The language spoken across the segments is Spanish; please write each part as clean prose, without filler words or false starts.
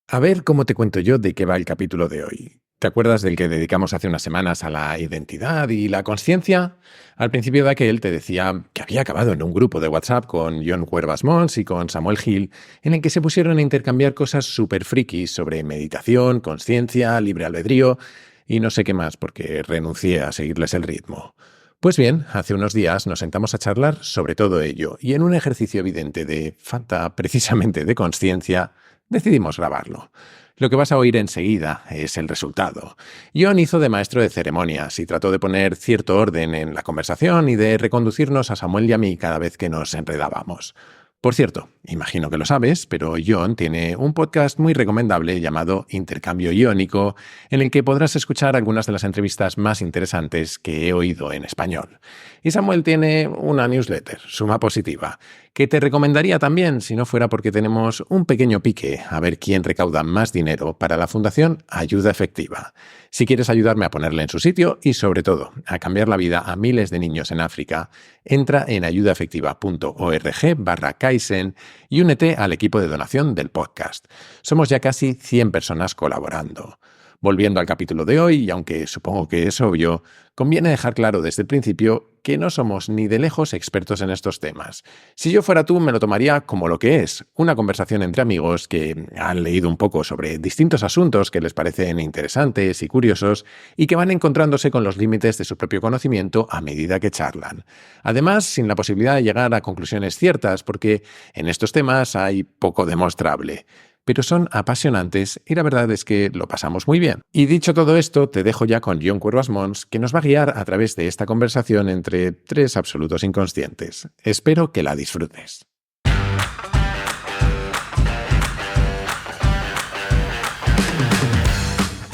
A ver cómo te cuento yo de qué va el capítulo de hoy. ¿Te acuerdas del que dedicamos hace unas semanas a la identidad y la conciencia? Al principio de aquel te decía que había acabado en un grupo de WhatsApp con John Cuervas Mons y con Samuel Hill, en el que se pusieron a intercambiar cosas súper frikis sobre meditación, conciencia, libre albedrío y no sé qué más, porque renuncié a seguirles el ritmo. Pues bien, hace unos días nos sentamos a charlar sobre todo ello, y en un ejercicio evidente de falta precisamente de conciencia, decidimos grabarlo. Lo que vas a oír enseguida es el resultado. John hizo de maestro de ceremonias y trató de poner cierto orden en la conversación y de reconducirnos a Samuel y a mí cada vez que nos enredábamos. Por cierto, imagino que lo sabes, pero John tiene un podcast muy recomendable llamado Intercambio Iónico, en el que podrás escuchar algunas de las entrevistas más interesantes que he oído en español. Y Samuel tiene una newsletter, Suma Positiva, que te recomendaría también si no fuera porque tenemos un pequeño pique a ver quién recauda más dinero para la Fundación Ayuda Efectiva. Si quieres ayudarme a ponerle en su sitio y, sobre todo, a cambiar la vida a miles de niños en África, entra en ayudaefectiva.org/Kaizen y únete al equipo de donación del podcast. Somos ya casi 100 personas colaborando. Volviendo al capítulo de hoy, y aunque supongo que es obvio, conviene dejar claro desde el principio que no somos ni de lejos expertos en estos temas. Si yo fuera tú, me lo tomaría como lo que es, una conversación entre amigos que han leído un poco sobre distintos asuntos que les parecen interesantes y curiosos y que van encontrándose con los límites de su propio conocimiento a medida que charlan. Además, sin la posibilidad de llegar a conclusiones ciertas, porque en estos temas hay poco demostrable. Pero son apasionantes y la verdad es que lo pasamos muy bien. Y dicho todo esto, te dejo ya con John Cuervas Mons, que nos va a guiar a través de esta conversación entre tres absolutos inconscientes. Espero que la disfrutes.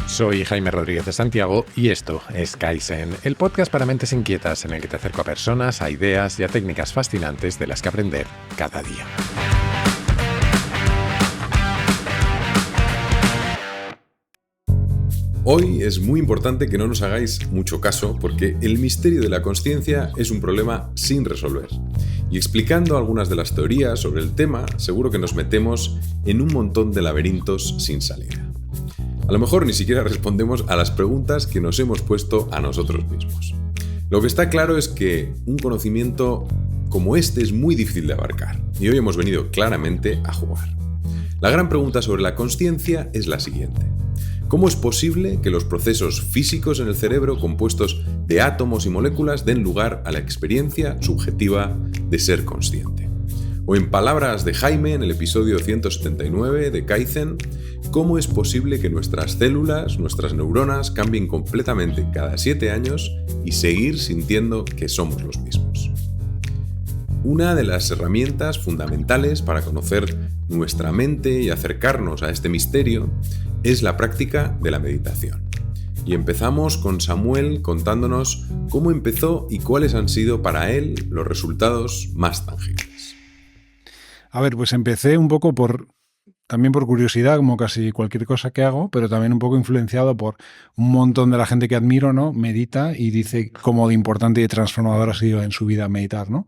Soy Jaime Rodríguez de Santiago y esto es Kaizen, el podcast para mentes inquietas en el que te acerco a personas, a ideas y a técnicas fascinantes de las que aprender cada día. Hoy es muy importante que no nos hagáis mucho caso porque el misterio de la consciencia es un problema sin resolver. Y explicando algunas de las teorías sobre el tema, seguro que nos metemos en un montón de laberintos sin salida. A lo mejor ni siquiera respondemos a las preguntas que nos hemos puesto a nosotros mismos. Lo que está claro es que un conocimiento como este es muy difícil de abarcar y hoy hemos venido claramente a jugar. La gran pregunta sobre la consciencia es la siguiente. ¿Cómo es posible que los procesos físicos en el cerebro compuestos de átomos y moléculas den lugar a la experiencia subjetiva de ser consciente? O en palabras de Jaime en el episodio 179 de Kaizen, ¿cómo es posible que nuestras células, nuestras neuronas cambien completamente cada 7 años y seguir sintiendo que somos los mismos? Una de las herramientas fundamentales para conocer nuestra mente y acercarnos a este misterio es la práctica de la meditación. Y empezamos con Samuel contándonos cómo empezó y cuáles han sido para él los resultados más tangibles. A ver, pues empecé un poco también por curiosidad, como casi cualquier cosa que hago, pero también un poco influenciado por un montón de la gente que admiro, ¿no? Medita y dice cómo de importante y de transformador ha sido en su vida meditar, ¿no?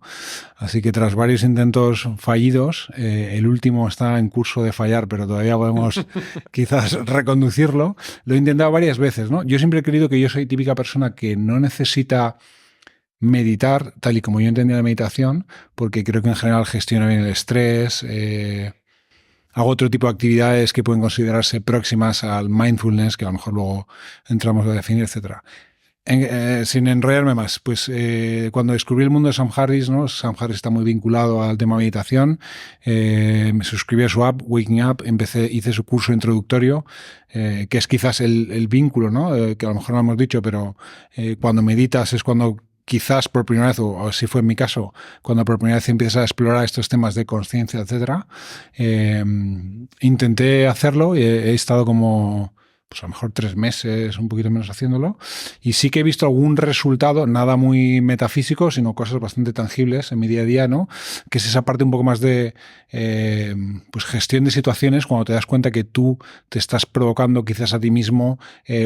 Así que tras varios intentos fallidos, el último está en curso de fallar, pero todavía podemos quizás reconducirlo. Lo he intentado varias veces, ¿no? Yo siempre he creído que yo soy típica persona que no necesita meditar tal y como yo entendía la meditación, porque creo que en general gestiona bien el estrés, hago otro tipo de actividades que pueden considerarse próximas al mindfulness, que a lo mejor luego entramos a definir, etc. Sin enrollarme más, pues cuando descubrí el mundo de Sam Harris, ¿no? Sam Harris está muy vinculado al tema meditación, me suscribí a su app, Waking Up, hice su curso introductorio, que es quizás el vínculo, ¿no? Que a lo mejor no hemos dicho, pero cuando meditas es cuando quizás por primera vez, o así fue en mi caso, cuando por primera vez empiezas a explorar estos temas de conciencia, etcétera, intenté hacerlo y he estado como pues a lo mejor 3 meses, un poquito menos haciéndolo, y sí que he visto algún resultado, nada muy metafísico, sino cosas bastante tangibles en mi día a día, ¿no? Que es esa parte un poco más de pues gestión de situaciones, cuando te das cuenta que tú te estás provocando quizás a ti mismo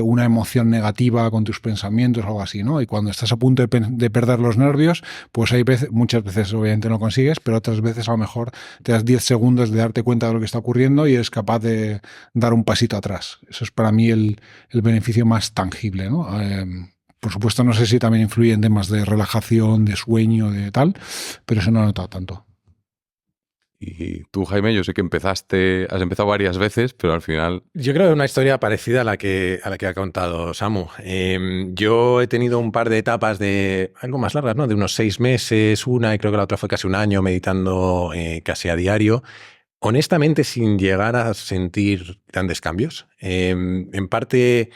una emoción negativa con tus pensamientos o algo así, ¿no? Y cuando estás a punto de perder los nervios, pues hay muchas veces obviamente no consigues, pero otras veces a lo mejor te das 10 segundos de darte cuenta de lo que está ocurriendo y eres capaz de dar un pasito atrás. Eso es para mí el beneficio más tangible, ¿no? Por supuesto, no sé si también influye en temas de relajación, de sueño, de tal, pero eso no he notado tanto. Y tú, Jaime, yo sé que has empezado varias veces, pero al final... Yo creo que es una historia parecida a la que ha contado Samu. Yo he tenido un par de etapas de algo más largas, ¿no? De unos 6 meses, una, y creo que la otra fue casi un año meditando casi a diario. Honestamente, sin llegar a sentir grandes cambios. En parte,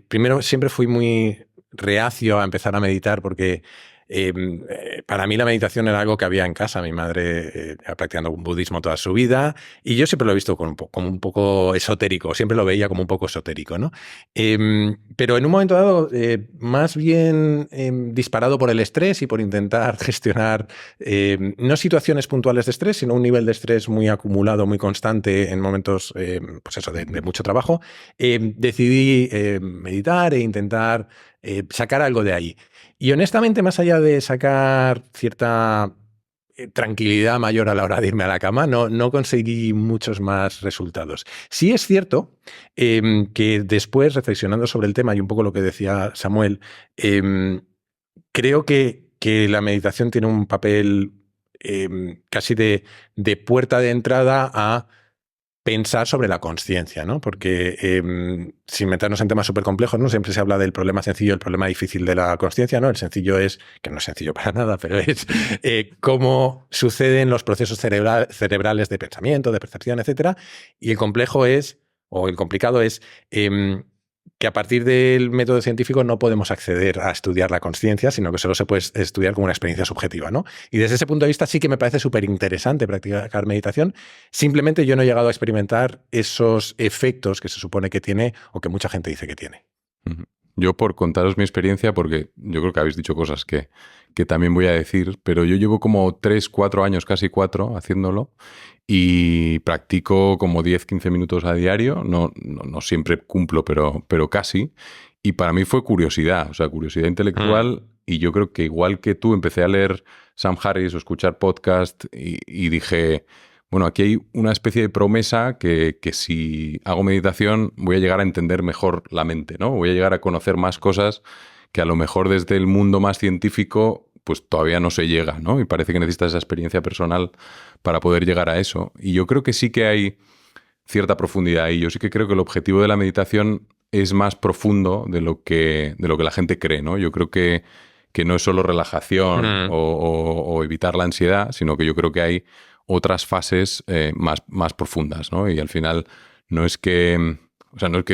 primero siempre fui muy reacio a empezar a meditar porque para mí la meditación era algo que había en casa. Mi madre ha practicado budismo toda su vida y yo siempre lo he visto como un poco esotérico, siempre lo veía como un poco esotérico, ¿no? Pero en un momento dado, más bien disparado por el estrés y por intentar gestionar no situaciones puntuales de estrés, sino un nivel de estrés muy acumulado, muy constante en momentos pues eso, de mucho trabajo, decidí meditar e intentar sacar algo de ahí. Y honestamente, más allá de sacar cierta tranquilidad mayor a la hora de irme a la cama, no conseguí muchos más resultados. Sí es cierto que después, reflexionando sobre el tema y un poco lo que decía Samuel, creo que la meditación tiene un papel casi de puerta de entrada a pensar sobre la consciencia, ¿no? Porque sin meternos en temas súper complejos, ¿no? Siempre se habla del problema sencillo y el problema difícil de la consciencia, ¿no? El sencillo es, que no es sencillo para nada, pero es cómo suceden los procesos cerebrales de pensamiento, de percepción, etcétera. Y el complejo es, o el complicado es, que a partir del método científico no podemos acceder a estudiar la consciencia, sino que solo se puede estudiar como una experiencia subjetiva, ¿no? Y desde ese punto de vista sí que me parece súper interesante practicar meditación. Simplemente yo no he llegado a experimentar esos efectos que se supone que tiene o que mucha gente dice que tiene. Yo, por contaros mi experiencia, porque yo creo que habéis dicho cosas que también voy a decir, pero yo llevo como 3, 4 años, casi 4, haciéndolo y practico como 10, 15 minutos a diario. No siempre cumplo, pero casi. Y para mí fue curiosidad, o sea, curiosidad intelectual. Y yo creo que igual que tú, empecé a leer Sam Harris o escuchar podcast y dije, bueno, aquí hay una especie de promesa que si hago meditación voy a llegar a entender mejor la mente, ¿no? Voy a llegar a conocer más cosas que a lo mejor desde el mundo más científico pues todavía no se llega, ¿no? Y parece que necesitas esa experiencia personal para poder llegar a eso. Y yo creo que sí que hay cierta profundidad ahí. Yo sí que creo que el objetivo de la meditación es más profundo de lo que la gente cree, ¿no? Yo creo que no es solo relajación o evitar la ansiedad, sino que yo creo que hay otras fases más profundas, ¿no? Y al final no es que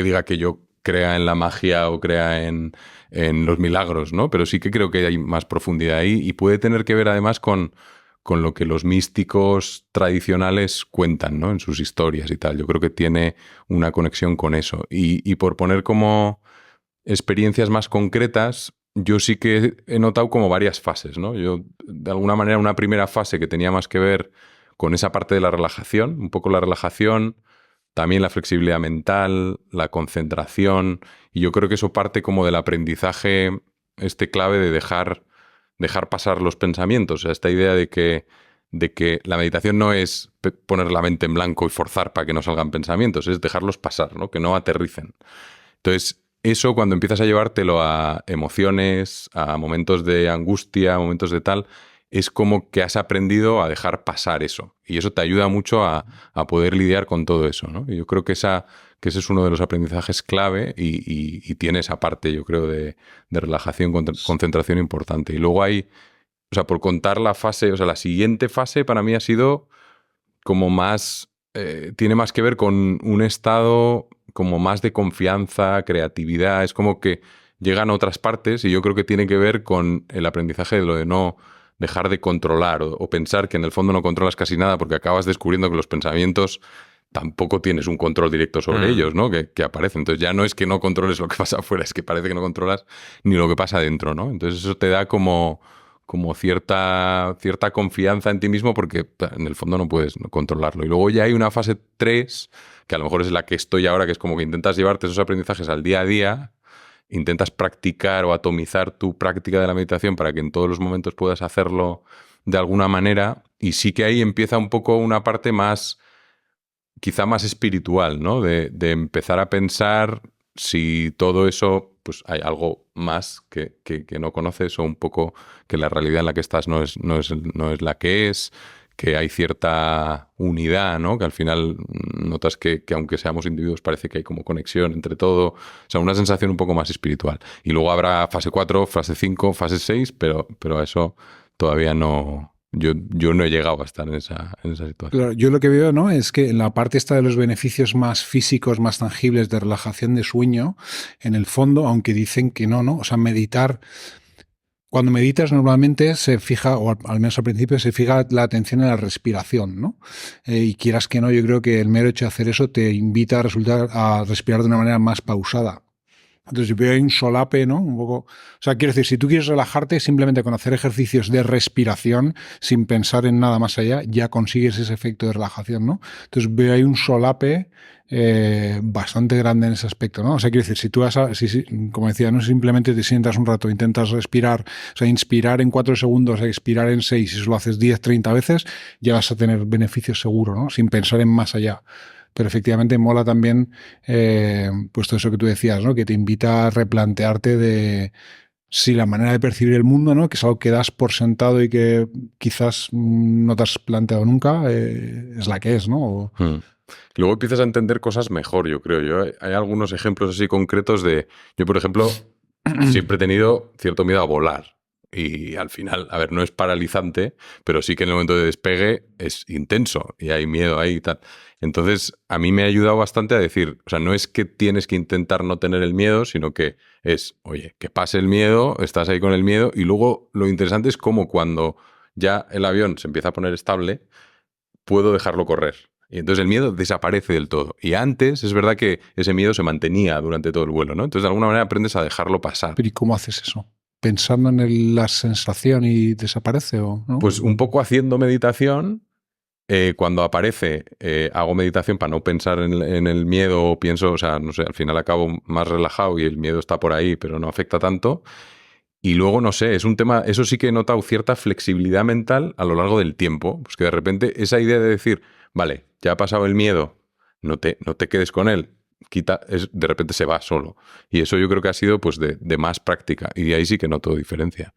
diga que yo crea en la magia o crea en los milagros, ¿no? Pero sí que creo que hay más profundidad ahí y puede tener que ver además con lo que los místicos tradicionales cuentan, ¿no? En sus historias y tal. Yo creo que tiene una conexión con eso. Y por poner como experiencias más concretas, yo sí que he notado como varias fases, ¿no? Yo, de alguna manera, una primera fase que tenía más que ver con esa parte de la relajación, un poco la relajación, también la flexibilidad mental, la concentración, y yo creo que eso parte como del aprendizaje clave de dejar pasar los pensamientos. O sea, esta idea de que la meditación no es poner la mente en blanco y forzar para que no salgan pensamientos, es dejarlos pasar, ¿no? Que no aterricen. Entonces, eso cuando empiezas a llevártelo a emociones, a momentos de angustia, a momentos de tal, es como que has aprendido a dejar pasar eso. Y eso te ayuda mucho a poder lidiar con todo eso, ¿no? Y yo creo que ese es uno de los aprendizajes clave y tiene esa parte, yo creo, de relajación, concentración importante. Y luego hay, o sea, por contar la fase, o sea, la siguiente fase para mí ha sido como más, tiene más que ver con un estado como más de confianza, creatividad. Es como que llegan a otras partes y yo creo que tiene que ver con el aprendizaje de lo de no dejar de controlar o pensar que en el fondo no controlas casi nada porque acabas descubriendo que los pensamientos tampoco tienes un control directo sobre ellos, ¿no? Que aparecen. Entonces ya no es que no controles lo que pasa afuera, es que parece que no controlas ni lo que pasa dentro, ¿no? Entonces eso te da como cierta confianza en ti mismo porque en el fondo no puedes controlarlo. Y luego ya hay una fase 3, que a lo mejor es la que estoy ahora, que es como que intentas llevarte esos aprendizajes al día a día, intentas practicar o atomizar tu práctica de la meditación para que en todos los momentos puedas hacerlo de alguna manera, y sí que ahí empieza un poco una parte más, quizá más espiritual, ¿no? De empezar a pensar si todo eso, pues hay algo más que no conoces, o un poco que la realidad en la que estás no es la que es, que hay cierta unidad, ¿no? Que al final notas que aunque seamos individuos parece que hay como conexión entre todo. O sea, una sensación un poco más espiritual. Y luego habrá fase 4, fase 5, fase 6, pero a eso todavía no... Yo no he llegado a estar en esa situación. Claro, yo lo que veo, ¿no?, es que en la parte esta de los beneficios más físicos, más tangibles de relajación de sueño, en el fondo, aunque dicen que no, o sea, meditar... Cuando meditas normalmente se fija, o al menos al principio, se fija la atención en la respiración, ¿no? Y quieras que no, yo creo que el mero hecho de hacer eso te invita a respirar de una manera más pausada. Entonces yo veo ahí un solape, ¿no? Un poco. O sea, quiero decir, si tú quieres relajarte, simplemente con hacer ejercicios de respiración, sin pensar en nada más allá, ya consigues ese efecto de relajación, ¿no? Entonces veo ahí un solape bastante grande en ese aspecto, ¿no? O sea, quiero decir, si tú como decía, no simplemente te sientas un rato, intentas respirar, o sea, inspirar en 4 segundos, expirar en 6, y si lo haces 10, 30 veces, ya vas a tener beneficios seguro, ¿no? Sin pensar en más allá. Pero efectivamente mola también pues todo eso que tú decías, ¿no? Que te invita a replantearte de si la manera de percibir el mundo, ¿no? Que es algo que das por sentado y que quizás no te has planteado nunca, es la que es, ¿no? Luego empiezas a entender cosas mejor, yo creo. Hay algunos ejemplos así concretos de... Yo, por ejemplo, siempre he tenido cierto miedo a volar. Y al final, a ver, no es paralizante, pero sí que en el momento de despegue es intenso y hay miedo ahí y tal. Entonces, a mí me ha ayudado bastante a decir, o sea, no es que tienes que intentar no tener el miedo, sino que es, oye, que pase el miedo, estás ahí con el miedo, y luego lo interesante es cómo cuando ya el avión se empieza a poner estable, puedo dejarlo correr. Y entonces el miedo desaparece del todo. Y antes es verdad que ese miedo se mantenía durante todo el vuelo, ¿no? Entonces de alguna manera aprendes a dejarlo pasar. Pero ¿y cómo haces eso? ¿Pensando en la sensación y desaparece o no? Pues un poco haciendo meditación. Cuando aparece, hago meditación para no pensar en el miedo, o pienso, o sea, no sé, al final acabo más relajado y el miedo está por ahí, pero no afecta tanto. Y luego, no sé, es un tema, eso sí que he notado cierta flexibilidad mental a lo largo del tiempo, pues que de repente esa idea de decir, vale, ya ha pasado el miedo, no te quedes con él, de repente se va solo. Y eso yo creo que ha sido pues de más práctica, y de ahí sí que noto diferencia.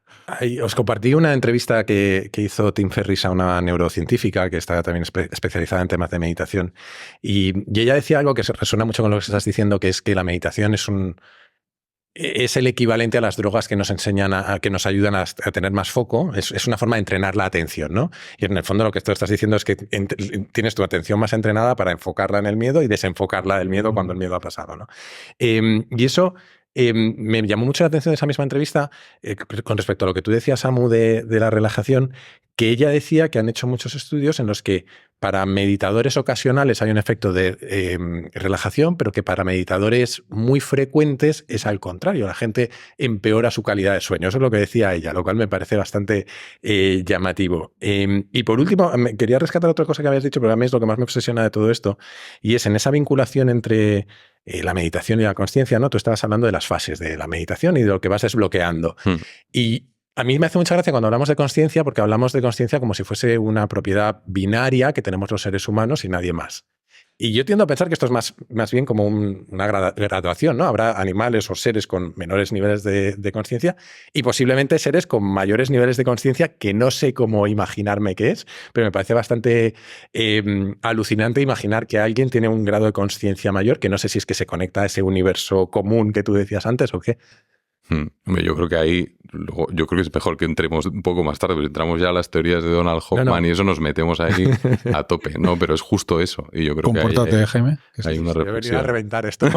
Os compartí una entrevista que hizo Tim Ferriss a una neurocientífica que está también especializada en temas de meditación, y ella decía algo que resuena mucho con lo que estás diciendo, que es que la meditación es el equivalente a las drogas que nos enseñan que nos ayudan a tener más foco. Es una forma de entrenar la atención, ¿no? Y en el fondo lo que tú estás diciendo es que tienes tu atención más entrenada para enfocarla en el miedo y desenfocarla del miedo cuando el miedo ha pasado, ¿no? Y eso me llamó mucho la atención de esa misma entrevista con respecto a lo que tú decías, Samu, de la relajación, que ella decía que han hecho muchos estudios en los que para meditadores ocasionales hay un efecto de relajación, pero que para meditadores muy frecuentes es al contrario. La gente empeora su calidad de sueño. Eso es lo que decía ella, lo cual me parece bastante llamativo. Y por último, quería rescatar otra cosa que habías dicho, pero a mí es lo que más me obsesiona de todo esto, y es en esa vinculación entre la meditación y la consciencia, ¿no? Tú estabas hablando de las fases de la meditación y de lo que vas desbloqueando. Y a mí me hace mucha gracia cuando hablamos de consciencia, porque hablamos de consciencia como si fuese una propiedad binaria que tenemos los seres humanos y nadie más. Y yo tiendo a pensar que esto es más bien como una graduación, ¿no? Habrá animales o seres con menores niveles de consciencia y posiblemente seres con mayores niveles de consciencia que no sé cómo imaginarme qué es, pero me parece bastante alucinante imaginar que alguien tiene un grado de consciencia mayor, que no sé si es que se conecta a ese universo común que tú decías antes o qué. Yo creo que ahí, yo creo que es mejor que entremos un poco más tarde, porque entramos ya a las teorías de Donald Hoffman y eso nos metemos ahí a tope. No, pero es justo eso. Y yo creo Compórtate, que hay, Jaime. Hay una reflexión. Voy a venir a reventar esto.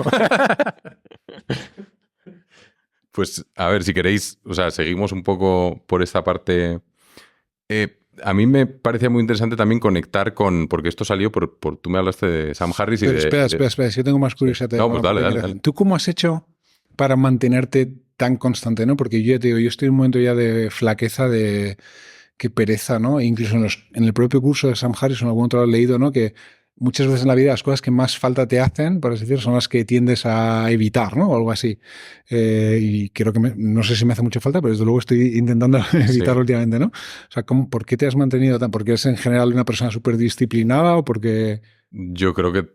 Pues, a ver, si queréis, o sea, seguimos un poco por esta parte. a mí me parecía muy interesante también conectar con, porque esto salió tú me hablaste de Sam Harris y pero espera, yo tengo más curiosidad. No, pues dale. ¿Tú cómo has hecho para mantenerte tan constante, ¿no? Porque yo ya te digo, yo estoy en un momento ya de flaqueza, de qué pereza, ¿no? E incluso en el propio curso de Sam Harris, en algún otro lo he leído, ¿no? Que muchas veces en la vida las cosas que más falta te hacen, por así decir, son las que tiendes a evitar, ¿no? O algo así. Y creo que no sé si me hace mucha falta, pero desde luego estoy intentando evitarlo últimamente, ¿no? O sea, ¿por qué te has mantenido tan? ¿Porque eres en general una persona súper disciplinada o porque...? Yo creo que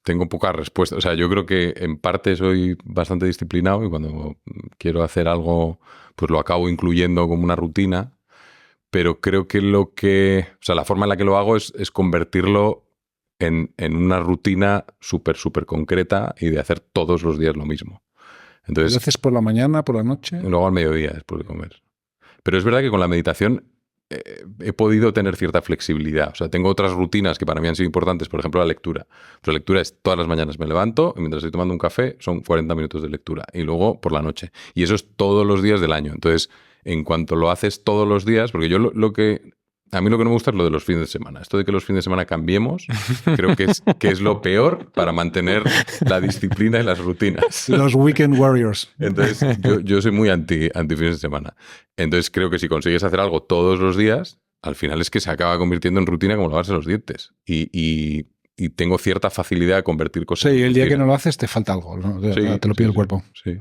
tengo pocas respuestas. O sea, yo creo que en parte soy bastante disciplinado y cuando quiero hacer algo, pues lo acabo incluyendo como una rutina. Pero creo que la forma en la que lo hago es convertirlo en una rutina súper concreta y de hacer todos los días lo mismo. Entonces, ¿Lo haces por la mañana, por la noche? Luego al mediodía, después de comer. Pero es verdad que con la meditación he podido tener cierta flexibilidad. O sea, tengo otras rutinas que para mí han sido importantes, por ejemplo, la lectura. Pero la lectura es todas las mañanas me levanto y mientras estoy tomando un café son 40 minutos de lectura. Y luego por la noche. Y eso es todos los días del año. Entonces, en cuanto lo haces todos los días, porque yo a mí lo que no me gusta es lo de los fines de semana. Esto de que los fines de semana cambiemos, creo que es lo peor para mantener la disciplina y las rutinas. Los weekend warriors. Entonces, yo soy muy anti fines de semana. Entonces, creo que si consigues hacer algo todos los días, al final es que se acaba convirtiendo en rutina como lavarse los dientes. Y tengo cierta facilidad a convertir cosas. Sí, y el día que no lo haces te falta algo, ¿no? Te lo pide el cuerpo. Sí.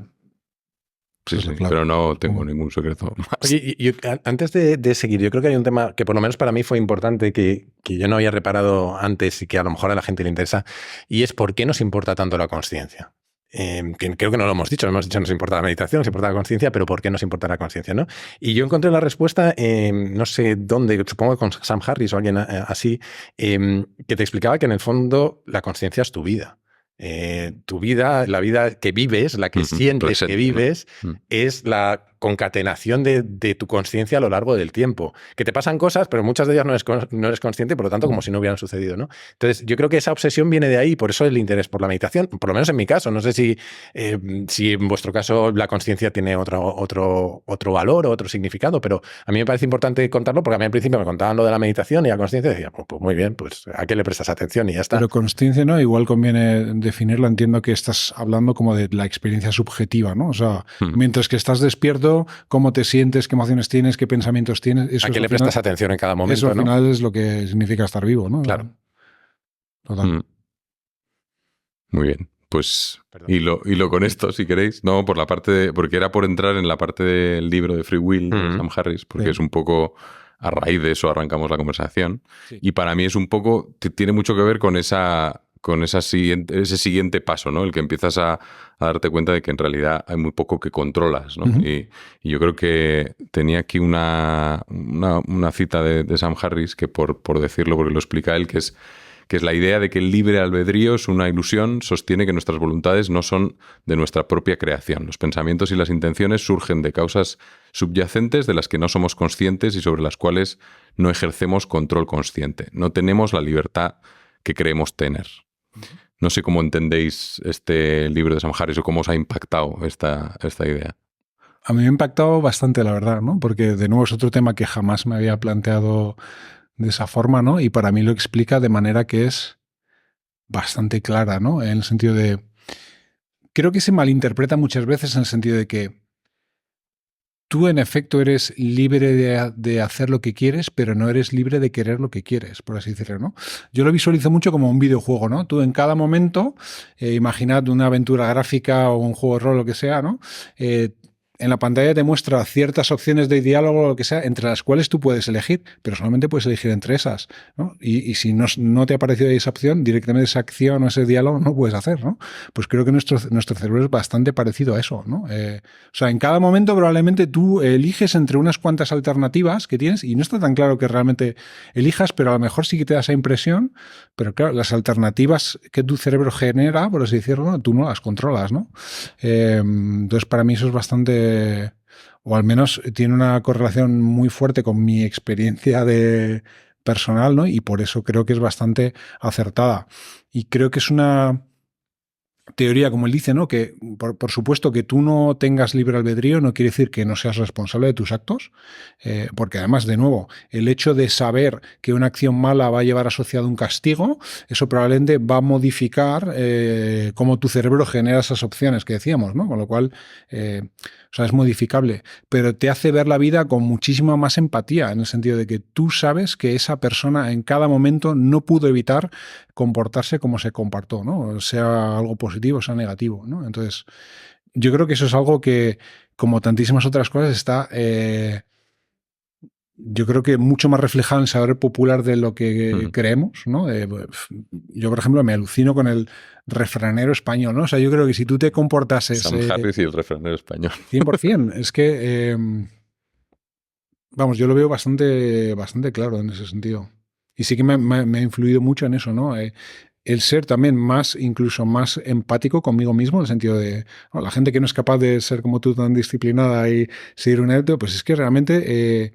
Sí, pero no tengo ningún secreto más. Oye, y antes de seguir, yo creo que hay un tema que por lo menos para mí fue importante, que yo no había reparado antes y que a lo mejor a la gente le interesa, y es por qué nos importa tanto la consciencia. Que creo que no lo hemos dicho nos importa la meditación, nos importa la consciencia, pero ¿por qué nos importa la consciencia, no? Y yo encontré la respuesta, no sé dónde, supongo que con Sam Harris o alguien así, que te explicaba que en el fondo la consciencia es tu vida. Tu vida, la vida que vives, la que sientes que vives, es la concatenación de tu consciencia a lo largo del tiempo. Que te pasan cosas, pero muchas de ellas no eres consciente, por lo tanto, como si no hubieran sucedido, ¿no? Entonces, yo creo que esa obsesión viene de ahí, por eso el interés por la meditación, por lo menos en mi caso. No sé si en vuestro caso la consciencia tiene otro valor o otro significado, pero a mí me parece importante contarlo, porque a mí al principio me contaban lo de la meditación y la consciencia, decía, pues muy bien, pues ¿a qué le prestas atención? Y ya está. Pero consciencia, ¿no? Igual conviene definirla. Entiendo que estás hablando como de la experiencia subjetiva, ¿no? O sea, mientras que estás despierto, cómo te sientes, qué emociones tienes, qué pensamientos tienes. Eso ¿a qué le prestas atención en cada momento? Eso al final es lo que significa estar vivo, ¿no? Claro. Total. Muy bien. Pues hilo con esto, si queréis. No, por la parte porque era por entrar en la parte del libro de Free Will de Sam Harris, porque es un poco a raíz de eso arrancamos la conversación. Sí. Y para mí es un poco, tiene mucho que ver con ese siguiente paso, ¿no? El que empiezas a darte cuenta de que en realidad hay muy poco que controlas, ¿no? Y yo creo que tenía aquí una cita de Sam Harris que por decirlo, porque lo explica él, que es la idea de que el libre albedrío es una ilusión, sostiene que nuestras voluntades no son de nuestra propia creación. Los pensamientos y las intenciones surgen de causas subyacentes de las que no somos conscientes y sobre las cuales no ejercemos control consciente. No tenemos la libertad que creemos tener. No sé cómo entendéis este libro de Sam Harris o cómo os ha impactado esta idea. A mí me ha impactado bastante, la verdad, ¿no? Porque de nuevo es otro tema que jamás me había planteado de esa forma, ¿no? Y para mí lo explica de manera que es bastante clara, ¿no? En el sentido de... Creo que se malinterpreta muchas veces en el sentido de que tú en efecto eres libre de hacer lo que quieres, pero no eres libre de querer lo que quieres, por así decirlo, ¿no? Yo lo visualizo mucho como un videojuego, ¿no? Tú en cada momento, imaginad una aventura gráfica o un juego de rol, lo que sea, ¿no? En la pantalla te muestra ciertas opciones de diálogo o lo que sea, entre las cuales tú puedes elegir, pero solamente puedes elegir entre esas, ¿no? Y si no te ha parecido esa opción, directamente esa acción o ese diálogo no puedes hacer, ¿no? Pues creo que nuestro cerebro es bastante parecido a eso, ¿no? O sea, en cada momento probablemente tú eliges entre unas cuantas alternativas que tienes y no está tan claro que realmente elijas, pero a lo mejor sí que te da esa impresión, pero claro, las alternativas que tu cerebro genera, por así decirlo, tú no las controlas, ¿no? Entonces, para mí eso es bastante... o al menos tiene una correlación muy fuerte con mi experiencia personal, ¿no? Y por eso creo que es bastante acertada. Y creo que es una teoría, como él dice, ¿no? Que por supuesto que tú no tengas libre albedrío no quiere decir que no seas responsable de tus actos, porque además, de nuevo, el hecho de saber que una acción mala va a llevar asociado un castigo, eso probablemente va a modificar cómo tu cerebro genera esas opciones que decíamos, ¿no? Con lo cual, o sea, es modificable, pero te hace ver la vida con muchísima más empatía, en el sentido de que tú sabes que esa persona en cada momento no pudo evitar comportarse como se comportó, ¿no? Sea algo positivo, sea negativo, ¿no? Entonces, yo creo que eso es algo que, como tantísimas otras cosas, está, yo creo que mucho más reflejado en el saber popular de lo que creemos, ¿no? Yo, por ejemplo, me alucino con el refranero español, ¿no? O sea, yo creo que si tú te comportases... Sam Harris y el refranero español. 100%. Es que, vamos, yo lo veo bastante claro en ese sentido. Y sí que me ha influido mucho en eso, ¿no? El ser también incluso más empático conmigo mismo, en el sentido de la gente que no es capaz de ser como tú, tan disciplinada y seguir un éxito, pues es que realmente,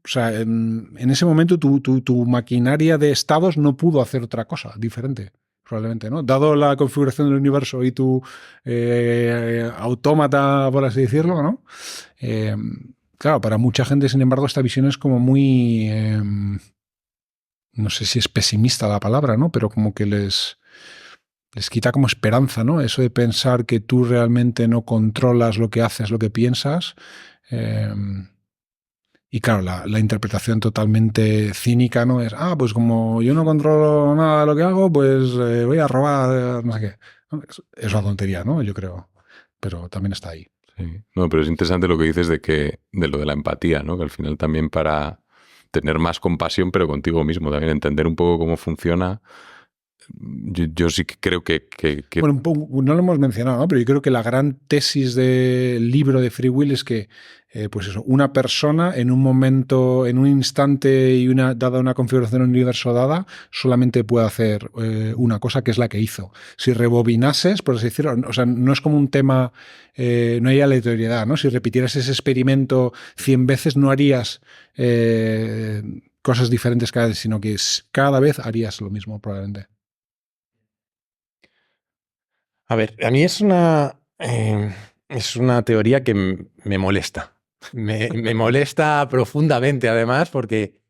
o sea, en ese momento tu maquinaria de estados no pudo hacer otra cosa diferente, probablemente, ¿no? Dado la configuración del universo y tu autómata, por así decirlo, ¿no? Claro, para mucha gente, sin embargo, esta visión es como muy... no sé si es pesimista la palabra, ¿no? Pero como que les quita como esperanza, ¿no? Eso de pensar que tú realmente no controlas lo que haces, lo que piensas. Y claro, la interpretación totalmente cínica, ¿no? Es, pues como yo no controlo nada de lo que hago, pues voy a robar, no sé qué. Es una tontería, ¿no? Yo creo. Pero también está ahí. Sí. No, pero es interesante lo que dices de lo de la empatía, ¿no? Que al final también para tener más compasión, pero contigo mismo, también entender un poco cómo funciona. Yo sí que creo que... Bueno, no lo hemos mencionado, ¿no? Pero yo creo que la gran tesis del libro de Free Will es que, pues eso, una persona en un momento, en un instante y dada una configuración del universo dada, solamente puede hacer una cosa, que es la que hizo. Si rebobinases, por así decirlo, o sea, no es como un tema, no hay aleatoriedad, ¿no? Si repitieras ese experimento 100 veces, no harías cosas diferentes cada vez, sino que cada vez harías lo mismo, probablemente. A ver, a mí es una teoría que me molesta. Me molesta profundamente, además, porque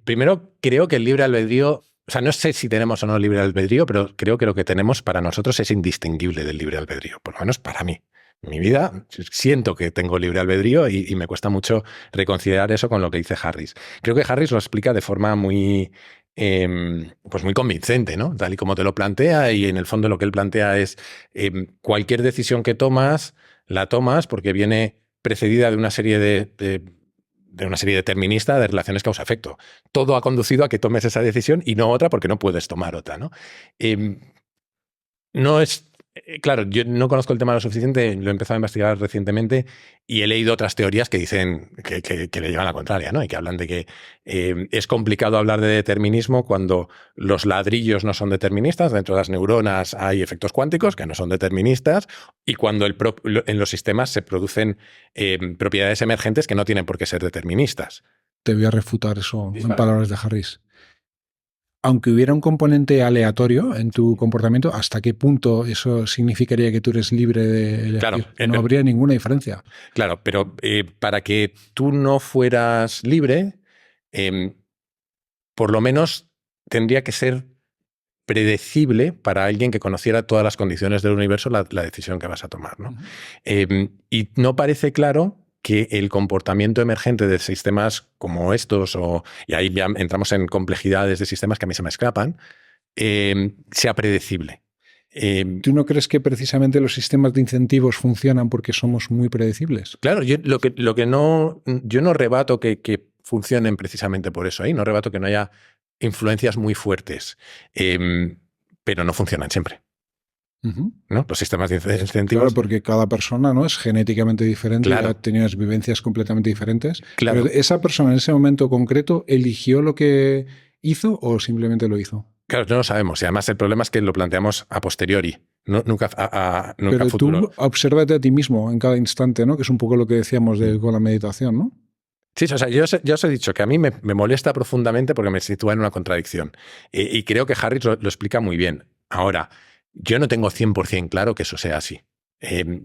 primero creo que el libre albedrío, o sea, no sé si tenemos o no libre albedrío, pero creo que lo que tenemos para nosotros es indistinguible del libre albedrío, por lo menos para mí. En mi vida siento que tengo libre albedrío y me cuesta mucho reconciliar eso con lo que dice Harris. Creo que Harris lo explica de forma muy... pues muy convincente, ¿no? Tal y como te lo plantea, y en el fondo lo que él plantea es cualquier decisión que tomas, la tomas porque viene precedida de una serie de una serie determinista de relaciones causa-efecto. Todo ha conducido a que tomes esa decisión y no otra porque no puedes tomar otra, ¿no? No es... Claro, yo no conozco el tema lo suficiente, lo he empezado a investigar recientemente y he leído otras teorías que dicen que le llevan la contraria, ¿no? Y que hablan de que es complicado hablar de determinismo cuando los ladrillos no son deterministas, dentro de las neuronas hay efectos cuánticos que no son deterministas, y cuando en los sistemas se producen propiedades emergentes que no tienen por qué ser deterministas. Te voy a refutar eso en palabras de Harris. Aunque hubiera un componente aleatorio en tu comportamiento, ¿hasta qué punto eso significaría que tú eres libre de elegir? Claro, no habría ninguna diferencia. Claro, pero para que tú no fueras libre, por lo menos tendría que ser predecible para alguien que conociera todas las condiciones del universo la decisión que vas a tomar, ¿no? Y no parece claro que el comportamiento emergente de sistemas como estos, y ahí ya entramos en complejidades de sistemas que a mí se me escapan, sea predecible. ¿Tú no crees que precisamente los sistemas de incentivos funcionan porque somos muy predecibles? Claro, yo no rebato que funcionen precisamente por eso. No rebato que no haya influencias muy fuertes, pero no funcionan siempre. ¿No? Los sistemas de incentivos. Claro, porque cada persona, ¿no?, es genéticamente diferente, claro, y ha tenido unas vivencias completamente diferentes. Claro. Pero ¿esa persona en ese momento concreto eligió lo que hizo o simplemente lo hizo? Claro, no lo sabemos. Y además el problema es que lo planteamos a posteriori, nunca Pero futuro. Tú obsérvate a ti mismo en cada instante, ¿no? Que es un poco lo que decíamos con la meditación, ¿no? Sí, o sea, yo os he dicho que a mí me molesta profundamente porque me sitúa en una contradicción. Y creo que Harris lo explica muy bien. Ahora, Yo no tengo 100% claro que eso sea así.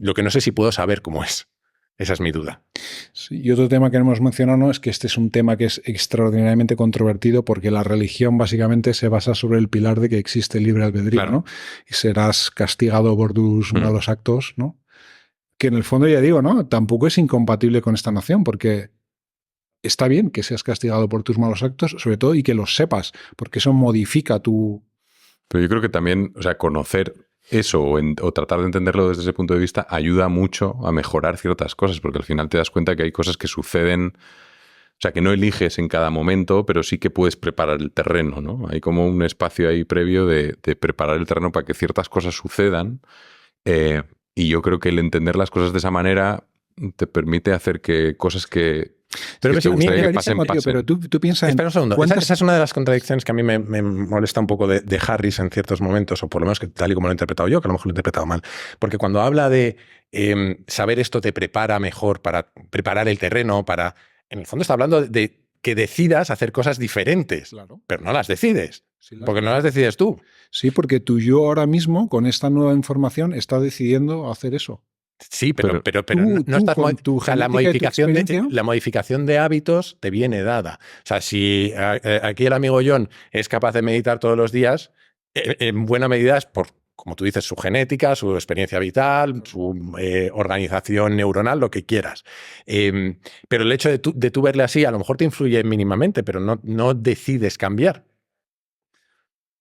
Lo que no sé si puedo saber cómo es. Esa es mi duda. Sí, y otro tema que no hemos mencionado, ¿no?, es que este es un tema que es extraordinariamente controvertido porque la religión básicamente se basa sobre el pilar de que existe el libre albedrío, Claro. ¿no? Y serás castigado por tus malos actos, ¿no? Que en el fondo, ya digo, ¿no?, tampoco es incompatible con esta noción, porque está bien que seas castigado por tus malos actos, sobre todo, y que los sepas, porque eso modifica tu... Pero yo creo que también, o sea, conocer eso o tratar de entenderlo desde ese punto de vista ayuda mucho a mejorar ciertas cosas, porque al final te das cuenta que hay cosas que suceden, o sea, que no eliges en cada momento, pero sí que puedes preparar el terreno, ¿no? Hay como un espacio ahí previo de preparar el terreno para que ciertas cosas sucedan, y yo creo que el entender las cosas de esa manera te permite hacer que cosas que... Pero que te gustaría que pasen, Tío, pasen. pero tú piensas Espera un segundo. ¿cuántas- Esa es una de las contradicciones que a mí me molesta un poco de Harris en ciertos momentos, o por lo menos que tal y como lo he interpretado yo, que a lo mejor lo he interpretado mal. Porque cuando habla de saber esto te prepara mejor para preparar el terreno, para... En el fondo está hablando de que decidas hacer cosas diferentes, Claro. pero no las decides, Sí, porque no las decides tú. Sí, porque tú yo ahora mismo, con esta nueva información, está decidiendo hacer eso. Sí, pero Tú- no tú estás... con tu O sea, la genética y tu experiencia- modificación de hábitos te viene dada. O sea, si aquí el amigo John es capaz de meditar todos los días, en buena medida es por, como tú dices, su genética, su experiencia vital, su organización neuronal, lo que quieras. Pero el hecho de tú verle así, a lo mejor te influye mínimamente, pero no decides cambiar.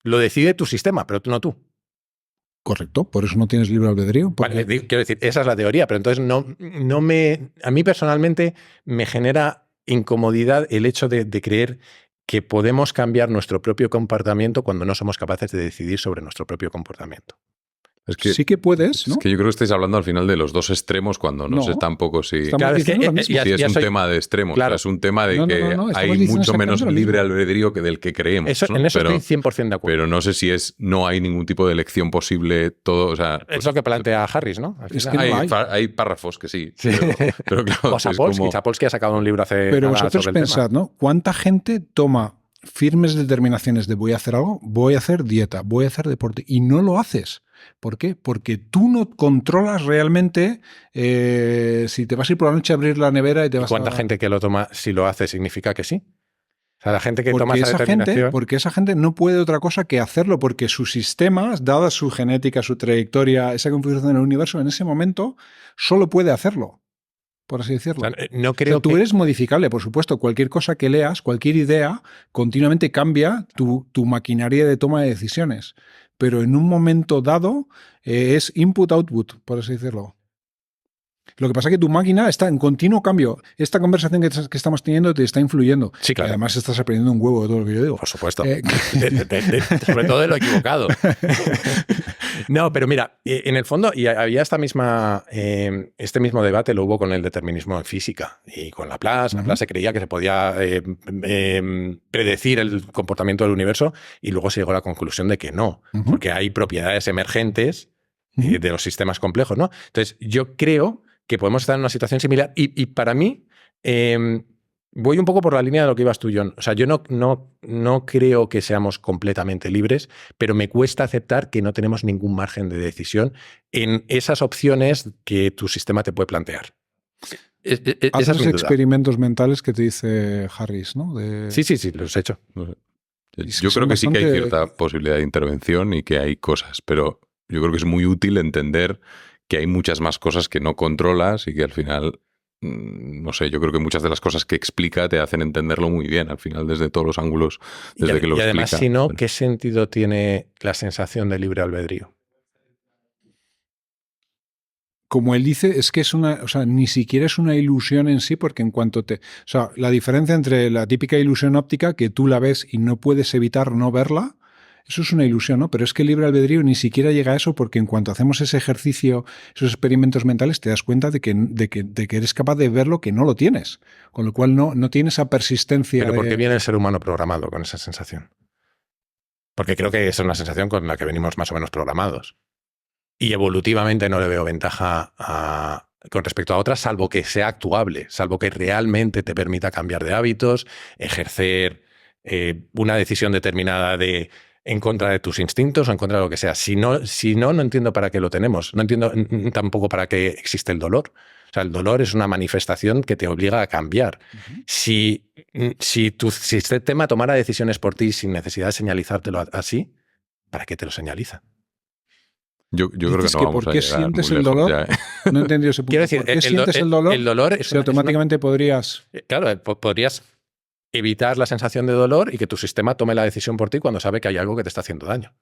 Lo decide tu sistema, pero no tú. Correcto, por eso no tienes libre albedrío. porque- Vale, quiero decir, esa es la teoría, pero entonces a mí personalmente me genera incomodidad el hecho de creer que podemos cambiar nuestro propio comportamiento cuando no somos capaces de decidir sobre nuestro propio comportamiento. Es que, sí que puedes, ¿no? es que yo creo que estáis hablando al final de los dos extremos cuando no, No. sé tampoco si... Estamos Claro, es que, diciendo lo mismo. Sí, es ya un soy- tema de extremos, Claro. o sea, es un tema de No, no, que no, estamos hay diciendo mucho menos exactamente lo libre mismo. albedrío que del que creemos. Eso, ¿no? en eso pero, estoy 100% de acuerdo. pero no sé si no hay ningún tipo de elección posible, todo, o sea... Es lo que plantea Harris, ¿no? Al Es final. que no hay. hay párrafos que sí, Sí. pero claro, O es Sapolsky. como... Sapolsky ha sacado un libro hace Pero nada vosotros sobre el pensad, tema. ¿no? ¿Cuánta gente toma firmes determinaciones de voy a hacer algo, voy a hacer dieta, voy a hacer deporte, y no lo haces? ¿Por qué? Porque tú no controlas realmente si te vas a ir por la noche a abrir la nevera y te ¿Y vas cuánta a... gente que lo toma, si lo hace, significa que sí? O sea, la gente que toma Porque esa esa, determinación... gente, porque esa gente no puede otra cosa que hacerlo, porque sus sistemas, dada su genética, su trayectoria, esa configuración del universo, en ese momento solo puede hacerlo, por así decirlo. O sea, no O sea, creo tú que... eres modificable, por supuesto. Cualquier cosa que leas, cualquier idea, continuamente cambia tu maquinaria de toma de decisiones. Pero en un momento dado es input-output, por así decirlo. Lo que pasa es que tu máquina está en continuo cambio. Esta conversación que estamos teniendo te está influyendo. Sí, claro. Y además estás aprendiendo un huevo de todo lo que yo digo. Por supuesto. Eh, Sobre todo de lo equivocado. No, pero mira, en el fondo, y había este mismo debate lo hubo con el determinismo en física y con Laplace. Laplace creía que se podía predecir el comportamiento del universo y luego se llegó a la conclusión de que no, porque hay propiedades emergentes de los sistemas complejos, ¿no? Entonces, yo creo que podemos estar en una situación similar y para mí... voy un poco por la línea de lo que ibas tú, John. O sea, yo no creo que seamos completamente libres, pero me cuesta aceptar que no tenemos ningún margen de decisión en esas opciones que tu sistema te puede plantear. Esa Haces es mi duda. experimentos mentales que te dice Harris, ¿no? Sí, los he hecho. Yo creo que sí que hay cierta posibilidad de intervención y que hay cosas, pero yo creo que es muy útil entender que hay muchas más cosas que no controlas y que al final... No sé, yo creo que muchas de las cosas que explica te hacen entenderlo muy bien, al final, desde todos los ángulos, desde que lo explica. Y además, explica. si no, ¿qué sentido tiene la sensación de libre albedrío? Como él dice, es que es una, o sea, ni siquiera es una ilusión en sí, porque en cuanto o sea, la diferencia entre la típica ilusión óptica, que tú la ves y no puedes evitar no verla, eso es una ilusión, ¿no? Pero es que el libre albedrío ni siquiera llega a eso, porque en cuanto hacemos ese ejercicio, esos experimentos mentales, te das cuenta de que eres capaz de ver lo que no lo tienes. Con lo cual no tiene esa persistencia. ¿Pero por qué viene el ser humano programado con esa sensación? Porque creo que es una sensación con la que venimos más o menos programados. Y evolutivamente no le veo ventaja con respecto a otras, salvo que sea actuable, salvo que realmente te permita cambiar de hábitos, ejercer una decisión determinada de en contra de tus instintos o en contra de lo que sea. Si no, no entiendo para qué lo tenemos. No entiendo tampoco para qué existe el dolor. O sea, el dolor es una manifestación que te obliga a cambiar. Si tu sistema tomara decisiones por ti sin necesidad de señalizártelo así, ¿para qué te lo señaliza? Yo creo que no vamos a llegar muy lejos. ¿Por qué sientes el dolor? Ya, No he entendido ese punto. Quiero decir, ¿por qué sientes el dolor? El dolor es si automáticamente podrías... Claro, podrías evitar la sensación de dolor y que tu sistema tome la decisión por ti cuando sabe que hay algo que te está haciendo daño.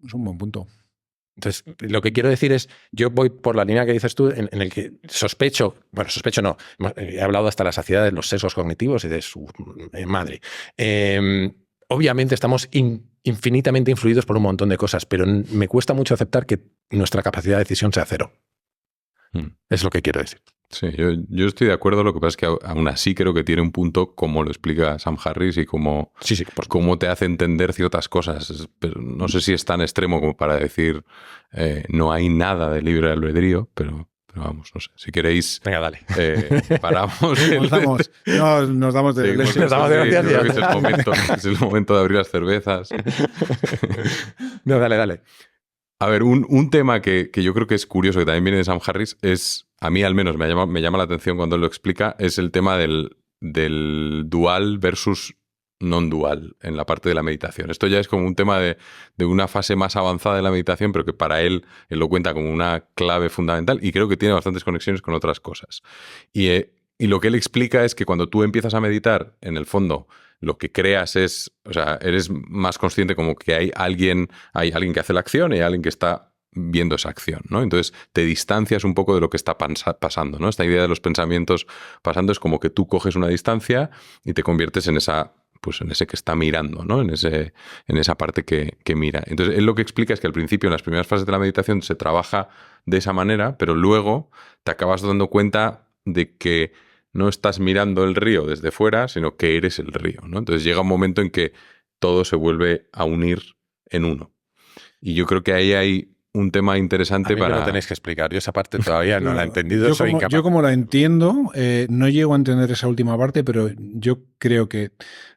Es un buen punto. Entonces, lo que quiero decir es, yo voy por la línea que dices tú, en el que sospecho no, he hablado hasta la saciedad de los sesgos cognitivos y de su madre. Obviamente estamos infinitamente influidos por un montón de cosas, pero me cuesta mucho aceptar que nuestra capacidad de decisión sea cero. Es lo que quiero decir. Sí, yo estoy de acuerdo, lo que pasa es que aún así creo que tiene un punto, como lo explica Sam Harris y cómo te hace entender ciertas cosas. Pero no sé si es tan extremo como para decir no hay nada de libre albedrío, pero vamos, no sé. Si queréis, venga, dale. Paramos. Nos damos de gracias. Creo que es el momento de abrir las cervezas. No, dale. A ver, un tema que yo creo que es curioso, que también viene de Sam Harris, a mí al menos me llama la atención cuando él lo explica, es el tema del dual versus non-dual en la parte de la meditación. Esto ya es como un tema de una fase más avanzada de la meditación, pero que para él lo cuenta como una clave fundamental y creo que tiene bastantes conexiones con otras cosas. Y lo que él explica es que cuando tú empiezas a meditar, en el fondo, lo que creas es, o sea, eres más consciente como que hay alguien que hace la acción y hay alguien que está viendo esa acción, ¿no? Entonces te distancias un poco de lo que está pasando, ¿no? Esta idea de los pensamientos pasando es como que tú coges una distancia y te conviertes en ese que está mirando, ¿no? En esa parte que mira. Entonces él lo que explica es que al principio, en las primeras fases de la meditación, se trabaja de esa manera, pero luego te acabas dando cuenta de que no estás mirando el río desde fuera, sino que eres el río, ¿no? Entonces llega un momento en que todo se vuelve a unir en uno. Y yo creo que ahí hay un tema interesante para... Me lo tenéis que explicar. Yo esa parte todavía no la he entendido. Yo como la entiendo, no llego a entender esa última parte, pero yo creo que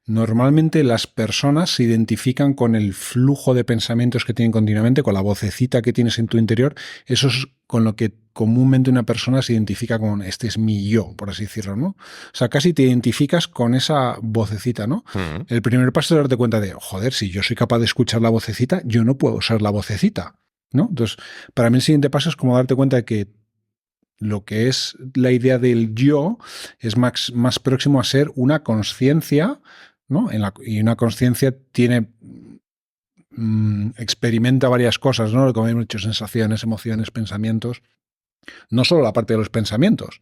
normalmente las personas se identifican con el flujo de pensamientos que tienen continuamente, con la vocecita que tienes en tu interior. Eso es con lo que comúnmente una persona se identifica con este es mi yo, por así decirlo, ¿no? O sea, casi te identificas con esa vocecita, ¿no? Uh-huh. El primer paso es darte cuenta de, joder, si yo soy capaz de escuchar la vocecita, yo no puedo usar la vocecita, ¿no? Entonces, para mí el siguiente paso es como darte cuenta de que lo que es la idea del yo es más próximo a ser una consciencia, ¿no? Y una consciencia tiene... experimenta varias cosas, ¿no? Como hemos dicho, sensaciones, emociones, pensamientos. No solo la parte de los pensamientos,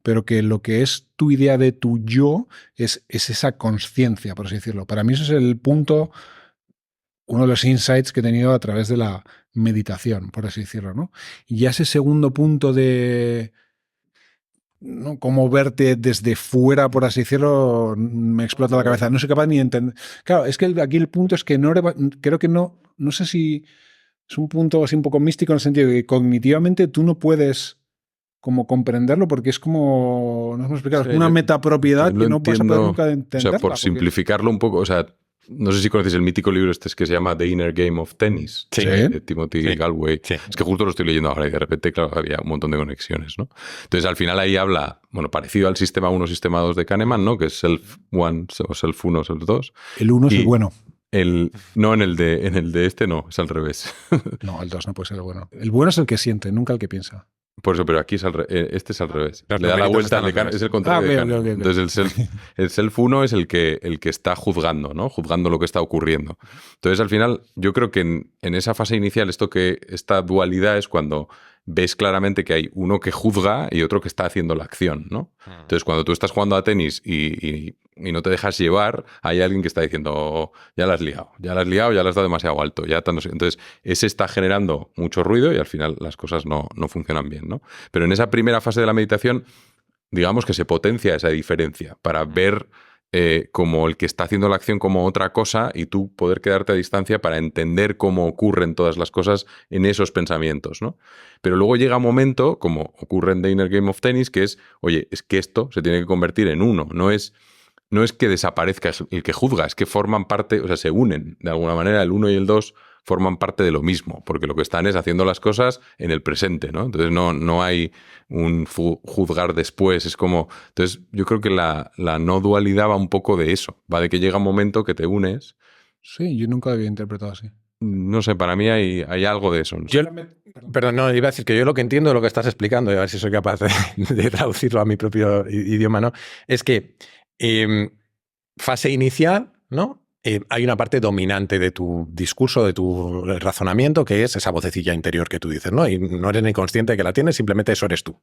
pero que lo que es tu idea de tu yo es esa consciencia, por así decirlo. Para mí ese es el punto, uno de los insights que he tenido a través de la meditación, por así decirlo, ¿no? Y ya ese segundo punto de... ¿no? Cómo verte desde fuera, por así decirlo, me explota la cabeza. No soy capaz ni de entender. Claro, es que aquí el punto es que creo que no sé si es un punto así un poco místico en el sentido de que cognitivamente tú no puedes como comprenderlo porque es como, no sé cómo explicar, es una metapropiedad que no puedes poder nunca entenderla. O sea, por simplificarlo un poco, o sea, no sé si conocéis el mítico libro que se llama The Inner Game of Tennis, de Timothy Galway. Sí. Es que justo lo estoy leyendo ahora y de repente, claro, había un montón de conexiones, ¿no? Entonces, al final ahí habla, bueno, parecido al sistema 1, sistema 2 de Kahneman, ¿no? Que es Self 1 o Self 1, Self 2. El 1 es el bueno. No, en el de este no, es al revés. No, el 2 no puede ser el bueno. El bueno es el que siente, nunca el que piensa. Por eso, pero aquí este es al revés. Le da la vuelta, es el contrario de Kahneman. Okay. Entonces el self 1 es el que está juzgando, ¿no? Juzgando lo que está ocurriendo. Entonces, al final, yo creo que en esa fase inicial, esta dualidad es cuando ves claramente que hay uno que juzga y otro que está haciendo la acción, ¿no? Entonces, cuando tú estás jugando a tenis y no te dejas llevar, hay alguien que está diciendo, oh, ya la has liado, ya la has dado demasiado alto. Entonces, ese está generando mucho ruido y al final las cosas no funcionan bien, ¿no? Pero en esa primera fase de la meditación, digamos que se potencia esa diferencia para ver como el que está haciendo la acción como otra cosa y tú poder quedarte a distancia para entender cómo ocurren todas las cosas en esos pensamientos, ¿no? Pero luego llega un momento, como ocurre en The Inner Game of Tennis, que es, oye, es que esto se tiene que convertir en uno, no es no es que desaparezca el que juzga, es que forman parte, o sea, se unen de alguna manera, el 1 y el 2 forman parte de lo mismo, porque lo que están es haciendo las cosas en el presente, ¿no? Entonces no hay un juzgar después, es como... Entonces yo creo que la no dualidad va un poco de eso, va de que llega un momento que te unes. Sí, yo nunca había interpretado así. No sé, para mí hay algo de eso. No sé. Perdón, no, iba a decir que yo lo que entiendo de lo que estás explicando, y a ver si soy capaz de traducirlo a mi propio idioma, ¿no? Es que fase inicial, ¿no? Hay una parte dominante de tu discurso, de tu razonamiento, que es esa vocecilla interior que tú dices, ¿no? Y no eres ni consciente de que la tienes, simplemente eso eres tú.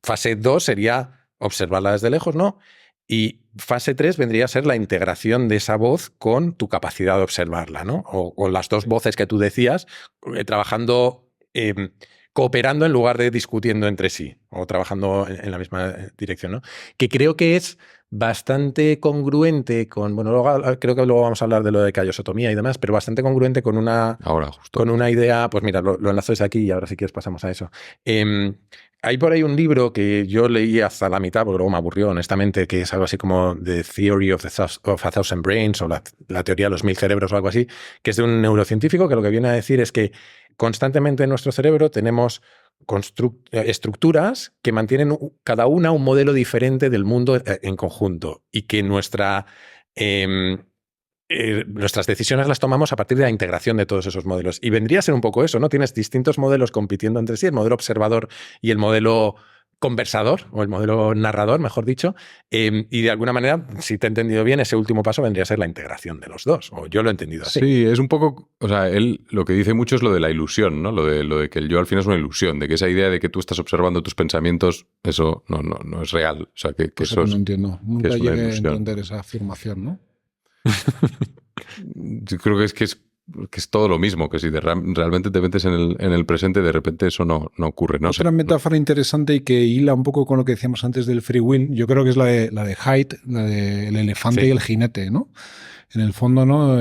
Fase 2 sería observarla desde lejos, ¿no? Y fase 3 vendría a ser la integración de esa voz con tu capacidad de observarla, ¿no? O las dos voces que tú decías, trabajando, cooperando en lugar de discutiendo entre sí, o trabajando en la misma dirección, ¿no? Que creo que es bastante congruente con, bueno, luego, creo que luego vamos a hablar de lo de callosotomía y demás, pero bastante congruente con una, ahora, justo. Con una idea, pues mira, lo enlazo desde aquí y ahora si quieres pasamos a eso. Hay por ahí un libro que yo leí hasta la mitad, porque luego me aburrió, honestamente, que es algo así como The Theory of a Thousand Brains o la teoría de los 1000 cerebros o algo así, que es de un neurocientífico que lo que viene a decir es que constantemente en nuestro cerebro tenemos estructuras que mantienen cada una un modelo diferente del mundo en conjunto y que nuestras decisiones las tomamos a partir de la integración de todos esos modelos. Y vendría a ser un poco eso, ¿no? Tienes distintos modelos compitiendo entre sí, el modelo observador y el modelo conversador, o el modelo narrador, mejor dicho, y de alguna manera, si te he entendido bien, ese último paso vendría a ser la integración de los dos, o yo lo he entendido así. Sí, es un poco, o sea, él lo que dice mucho es lo de la ilusión, ¿no? Lo de que el yo al final es una ilusión, de que esa idea de que tú estás observando tus pensamientos, eso no es real. O sea, que Pues eso no entiendo. Nunca es una llegué a ilusión. entender esa afirmación, ¿no? Yo creo que es todo lo mismo, que si realmente te metes en el presente, de repente eso no ocurre. No Otra sé. metáfora interesante y que hila un poco con lo que decíamos antes del free will, yo creo que es la de Hyde, la del elefante y el jinete, ¿no? En el fondo, ¿no?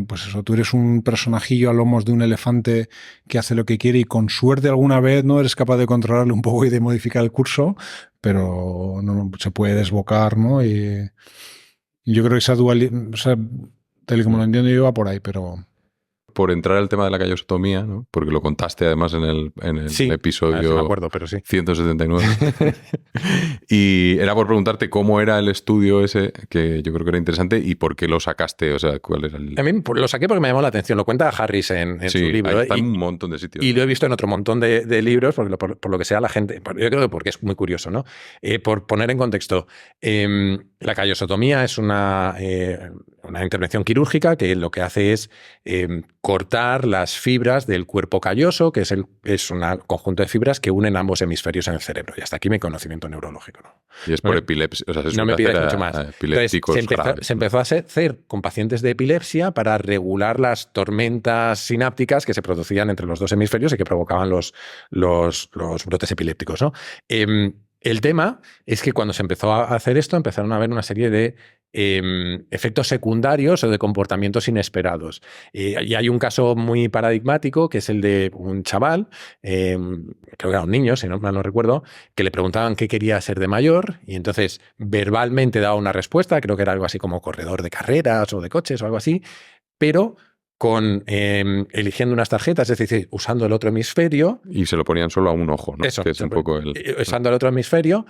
Pues eso, tú eres un personajillo a lomos de un elefante que hace lo que quiere y con suerte alguna vez no eres capaz de controlarle un poco y de modificar el curso, pero no se puede desbocar, ¿no? Y yo creo que esa dualidad, o sea, tal y como lo entiendo yo, va por ahí, pero... Por entrar al tema de la callosotomía, ¿no? Porque lo contaste además en el sí, episodio no me acuerdo, pero sí. 179. Y era por preguntarte cómo era el estudio ese, que yo creo que era interesante, y por qué lo sacaste, o sea, cuál era el... A mí lo saqué porque me llamó la atención, lo cuenta Harris en su libro. Ahí está en un montón de sitios. Y lo he visto en otro montón de libros, porque por lo que sea la gente, yo creo que porque es muy curioso, ¿no? Por poner en contexto, la callosotomía es una intervención quirúrgica que lo que hace es cortar las fibras del cuerpo calloso, que es un conjunto de fibras que unen ambos hemisferios en el cerebro. Y hasta aquí mi conocimiento neurológico, ¿no? Y es por epilepsia. O sea, no me pides mucho más. Entonces, se empezó a hacer con pacientes de epilepsia para regular las tormentas sinápticas que se producían entre los dos hemisferios y que provocaban los brotes epilépticos, ¿no? El tema es que cuando se empezó a hacer esto, empezaron a haber una serie de efectos secundarios o de comportamientos inesperados. Y hay un caso muy paradigmático, que es el de un chaval, creo que era un niño, si no mal no recuerdo, que le preguntaban qué quería ser de mayor y entonces verbalmente daba una respuesta, creo que era algo así como corredor de carreras o de coches o algo así, pero con eligiendo unas tarjetas, es decir, usando el otro hemisferio. Y se lo ponían solo a un ojo, ¿no? Eso, que es un poco usando el otro hemisferio,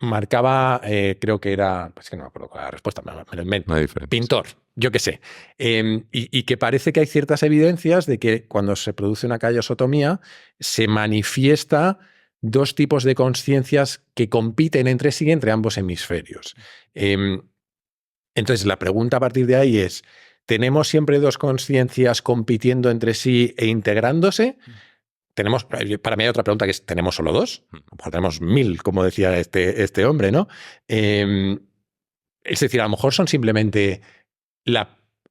marcaba, creo que era, pues que no me acuerdo cuál era la respuesta, me lo invento. Pintor, yo qué sé. Y que parece que hay ciertas evidencias de que cuando se produce una callosotomía se manifiesta dos tipos de conciencias que compiten entre sí, entre ambos hemisferios. Entonces, la pregunta a partir de ahí es, ¿tenemos siempre dos conciencias compitiendo entre sí e integrándose? Tenemos, para mí hay otra pregunta que es, ¿tenemos solo dos? O tenemos 1000, como decía este hombre, ¿no? Es decir, a lo mejor son simplemente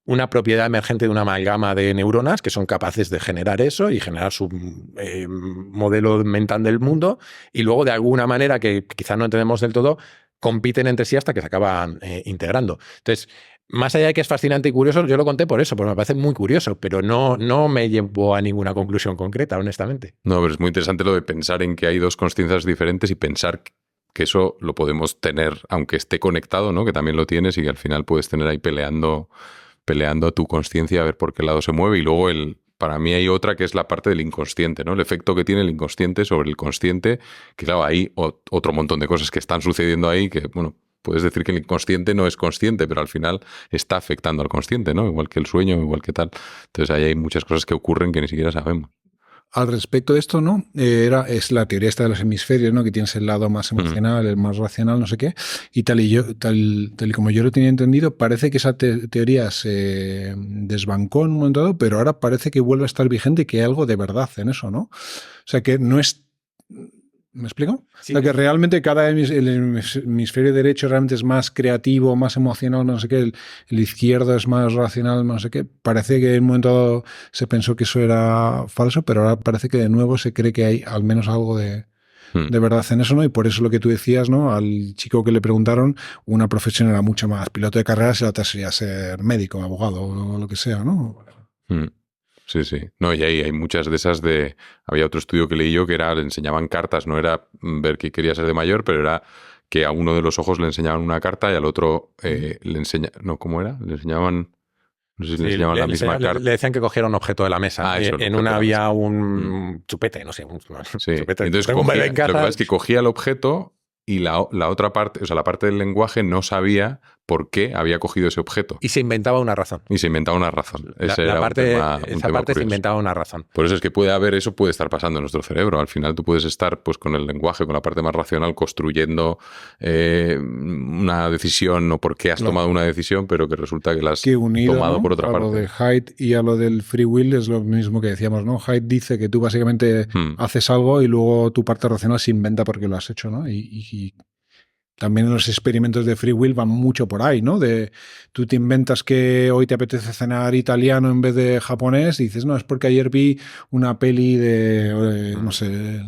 una propiedad emergente de una amalgama de neuronas que son capaces de generar eso y generar su modelo mental del mundo y luego de alguna manera que quizás no entendemos del todo, compiten entre sí hasta que se acaban integrando. Entonces, más allá de que es fascinante y curioso, yo lo conté por eso, porque me parece muy curioso, pero no me llevó a ninguna conclusión concreta, honestamente. No, pero es muy interesante lo de pensar en que hay dos conciencias diferentes y pensar que eso lo podemos tener, aunque esté conectado, ¿no? Que también lo tienes y que al final puedes tener ahí peleando a tu consciencia a ver por qué lado se mueve. Y luego para mí hay otra que es la parte del inconsciente, ¿no? El efecto que tiene el inconsciente sobre el consciente, que claro, hay otro montón de cosas que están sucediendo ahí que, bueno, puedes decir que el inconsciente no es consciente, pero al final está afectando al consciente, ¿no? Igual que el sueño, igual que tal. Entonces ahí hay muchas cosas que ocurren que ni siquiera sabemos. Al respecto de esto, ¿no? Es la teoría esta de los hemisferios, ¿no? Que tienes el lado más emocional, el más racional, no sé qué. Y tal y como yo lo tenía entendido, parece que esa teoría se desbancó en un momento dado, pero ahora parece que vuelve a estar vigente y que hay algo de verdad en eso, ¿no? O sea, que no es... ¿Me explico? Sí. O sea, que realmente el hemisferio derecho realmente es más creativo, más emocional, no sé qué, el izquierdo es más racional, no sé qué. Parece que en un momento dado se pensó que eso era falso, pero ahora parece que de nuevo se cree que hay al menos algo de verdad en eso, ¿no? Y por eso lo que tú decías, ¿no? Al chico que le preguntaron, una profesión era mucho más piloto de carreras y la otra sería ser médico, abogado o lo que sea, ¿no? Sí, sí. No, y hay muchas de esas Había otro estudio que leí yo que le enseñaban cartas, no era ver qué quería ser de mayor, pero era que a uno de los ojos le enseñaban una carta y al otro le enseñaban... No, ¿cómo era? Le enseñaban... No sé si le enseñaban la misma carta. Le decían que cogiera un objeto de la mesa. En una había un chupete, no sé. Sí. Chupete. Entonces lo que pasa es que cogía el objeto y la otra parte, o sea, la parte del lenguaje no sabía por qué había cogido ese objeto. Y se inventaba una razón. Esa parte se inventaba una razón. Por eso es que eso puede estar pasando en nuestro cerebro. Al final tú puedes estar pues con el lenguaje, con la parte más racional, construyendo una decisión o por qué has tomado una decisión, pero que resulta que la has tomado, ¿no?, por otra parte. A lo de Haidt y a lo del free will es lo mismo que decíamos, ¿no? Haidt dice que tú básicamente haces algo y luego tu parte racional se inventa porque lo has hecho, ¿no? Y también los experimentos de free will van mucho por ahí, ¿no? Tú te inventas que hoy te apetece cenar italiano en vez de japonés y dices, no, es porque ayer vi una peli no sé,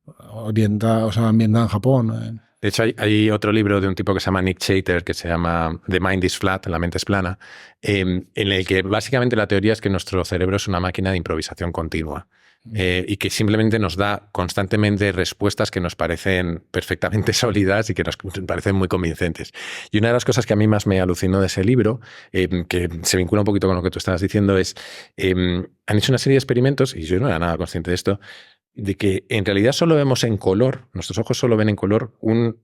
ambientada en Japón. De hecho, hay otro libro de un tipo que se llama Nick Chater, que se llama The Mind is Flat, la mente es plana, en el que básicamente la teoría es que nuestro cerebro es una máquina de improvisación continua. Y que simplemente nos da constantemente respuestas que nos parecen perfectamente sólidas y que nos parecen muy convincentes. Y una de las cosas que a mí más me alucinó de ese libro, que se vincula un poquito con lo que tú estabas diciendo, es han hecho una serie de experimentos, y yo no era nada consciente de esto, de que en realidad solo vemos en color, nuestros ojos solo ven en color un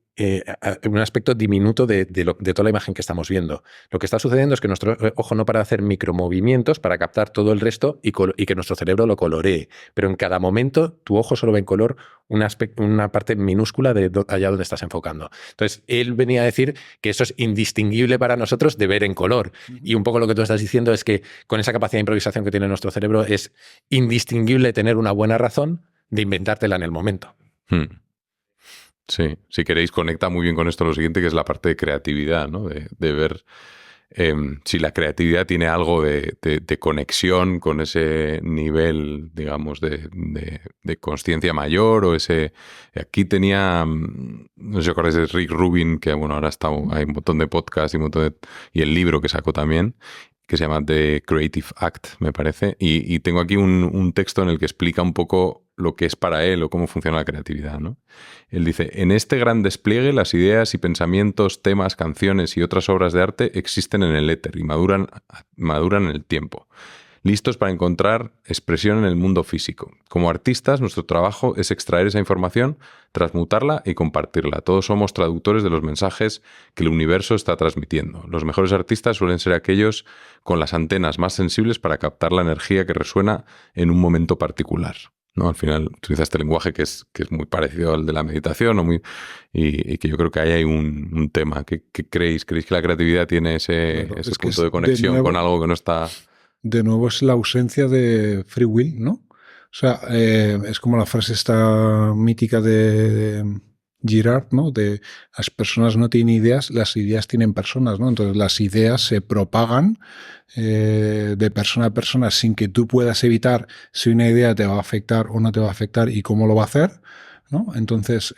aspecto diminuto de toda la imagen que estamos viendo. Lo que está sucediendo es que nuestro ojo no para de hacer micromovimientos para captar todo el resto y que nuestro cerebro lo coloree. Pero en cada momento tu ojo solo ve en color una parte minúscula de allá donde estás enfocando. Entonces, él venía a decir que eso es indistinguible para nosotros de ver en color. Y un poco lo que tú estás diciendo es que con esa capacidad de improvisación que tiene nuestro cerebro es indistinguible tener una buena razón de inventártela en el momento. Sí, si queréis conecta muy bien con esto lo siguiente, que es la parte de creatividad, ¿no? De ver si la creatividad tiene algo de conexión con ese nivel, digamos, de consciencia mayor o ese... Aquí tenía, no sé si os acordáis de Rick Rubin, que bueno, ahora hay un montón de podcasts y el libro que sacó también, que se llama The Creative Act, me parece, y tengo aquí un texto en el que explica un poco lo que es para él o cómo funciona la creatividad, ¿no? Él dice, en este gran despliegue las ideas y pensamientos, temas, canciones y otras obras de arte existen en el éter y maduran en el tiempo, listos para encontrar expresión en el mundo físico. Como artistas, nuestro trabajo es extraer esa información, transmutarla y compartirla. Todos somos traductores de los mensajes que el universo está transmitiendo. Los mejores artistas suelen ser aquellos con las antenas más sensibles para captar la energía que resuena en un momento particular, ¿no? Al final utiliza este lenguaje que es muy parecido al de la meditación y que yo creo que ahí hay un tema. ¿Qué creéis? ¿Creéis que la creatividad tiene ese punto de conexión con algo que no está...? De nuevo es la ausencia de free will, ¿no? O sea, es como la frase esta mítica de Girard, ¿no? De las personas no tienen ideas, las ideas tienen personas, ¿no? Entonces las ideas se propagan de persona a persona sin que tú puedas evitar si una idea te va a afectar o no te va a afectar y cómo lo va a hacer, ¿no? Entonces,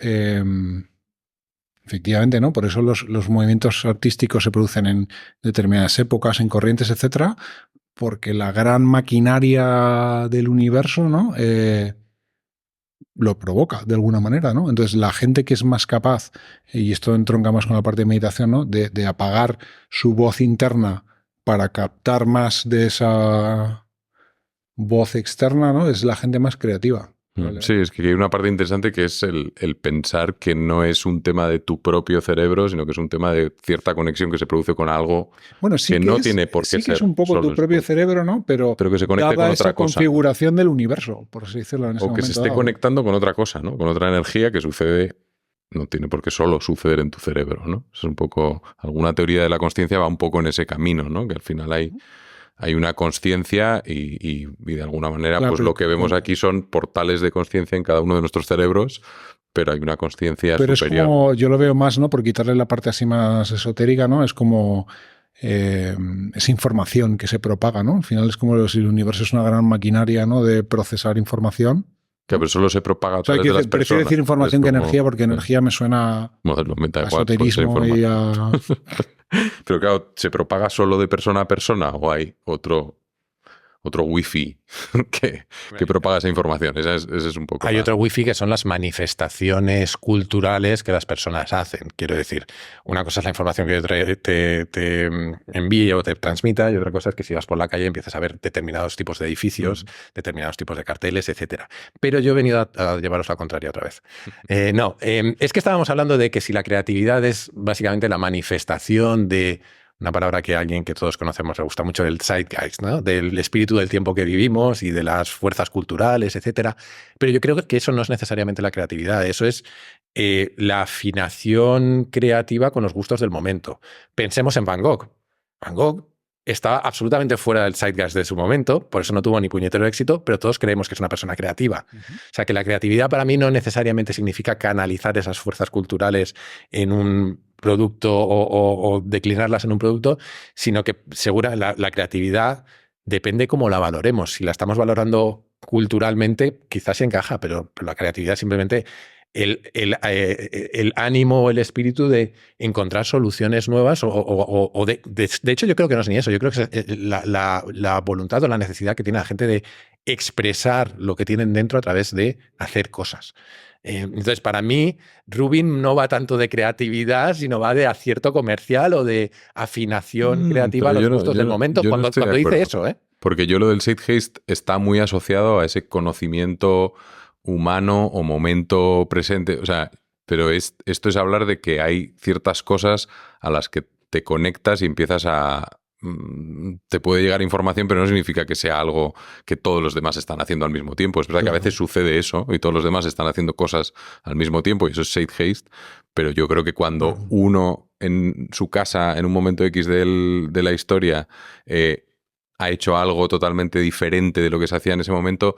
efectivamente, ¿no? Por eso los movimientos artísticos se producen en determinadas épocas, en corrientes, etcétera, porque la gran maquinaria del universo, ¿no? lo provoca de alguna manera, ¿no? Entonces, la gente que es más capaz, y esto entronca más con la parte de meditación, ¿no? De apagar su voz interna para captar más de esa voz externa, ¿no? Es la gente más creativa. Sí, es que hay una parte interesante que es el pensar que no es un tema de tu propio cerebro, sino que es un tema de cierta conexión que se produce con algo que no tiene por qué ser. Sí que es un poco tu propio cerebro, ¿no? Pero que se conecte con otra cosa. Configuración del universo, por así decirlo en ese momento. O que se esté conectando con otra cosa, ¿no? Con otra energía que sucede, no tiene por qué solo suceder en tu cerebro, ¿no? Es un poco, alguna teoría de la consciencia va un poco en ese camino, ¿no? Que al final hay una consciencia y de alguna manera pues lo que vemos aquí son portales de consciencia en cada uno de nuestros cerebros, pero hay una consciencia superior. Pero es como, yo lo veo más, ¿no? Por quitarle la parte así más esotérica, ¿no? Es como esa información que se propaga, ¿no? Al final es como si el universo es una gran maquinaria, ¿no? De procesar información. Que pero solo se propaga a través de las personas. Prefiero decir información que energía, porque energía me suena a esoterismo y a... Pero claro, ¿se propaga solo de persona a persona o hay otro wifi que propaga esa información? Ese es un poco... Hay otro wifi que son las manifestaciones culturales que las personas hacen. Quiero decir, una cosa es la información que te envíe o te transmita, y otra cosa es que si vas por la calle empiezas a ver determinados tipos de edificios, determinados tipos de carteles, etcétera. Pero yo he venido a llevaros la contraria otra vez. Es que estábamos hablando de que si la creatividad es básicamente la manifestación de una palabra que a alguien que todos conocemos le gusta mucho, el zeitgeist, ¿no? Del espíritu del tiempo que vivimos y de las fuerzas culturales, etcétera. Pero yo creo que eso no es necesariamente la creatividad, eso es la afinación creativa con los gustos del momento. Pensemos en Van Gogh. Van Gogh estaba absolutamente fuera del zeitgeist de su momento, por eso no tuvo ni puñetero éxito, pero todos creemos que es una persona creativa. O sea, que la creatividad para mí no necesariamente significa canalizar esas fuerzas culturales en un producto o declinarlas en un producto, sino que la creatividad depende cómo la valoremos. Si la estamos valorando culturalmente, quizás se encaja, pero la creatividad simplemente el ánimo o el espíritu de encontrar soluciones nuevas de hecho yo creo que no es ni eso, yo creo que es la voluntad o la necesidad que tiene la gente de expresar lo que tienen dentro a través de hacer cosas. Entonces, para mí, Rubin no va tanto de creatividad, sino va de acierto comercial o de afinación creativa a los gustos del momento, cuando dice eso, ¿eh? Porque yo lo del zeitgeist está muy asociado a ese conocimiento humano o momento presente. O sea, pero esto es hablar de que hay ciertas cosas a las que te conectas y empiezas a... Te puede llegar información, pero no significa que sea algo que todos los demás están haciendo al mismo tiempo. Es verdad que a veces sucede eso y todos los demás están haciendo cosas al mismo tiempo y eso es zeitgeist, pero yo creo que cuando uno en su casa, en un momento X de la historia, ha hecho algo totalmente diferente de lo que se hacía en ese momento,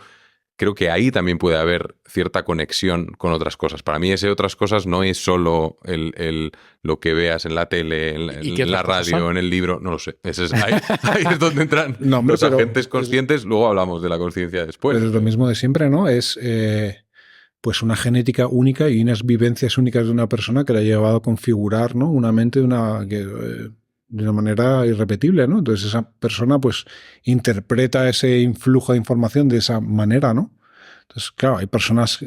creo que ahí también puede haber cierta conexión con otras cosas. Para mí ese otras cosas no es solo lo que veas en la tele, en la radio, en el libro, no lo sé. Ahí es donde entran los agentes conscientes, luego hablamos de la conciencia después. Pero es lo mismo de siempre, ¿no? Es pues una genética única y unas vivencias únicas de una persona que le ha llevado a configurar, ¿no? Una mente de una manera irrepetible, ¿no? Entonces esa persona pues interpreta ese influjo de información de esa manera, ¿no? Entonces, claro, hay personas,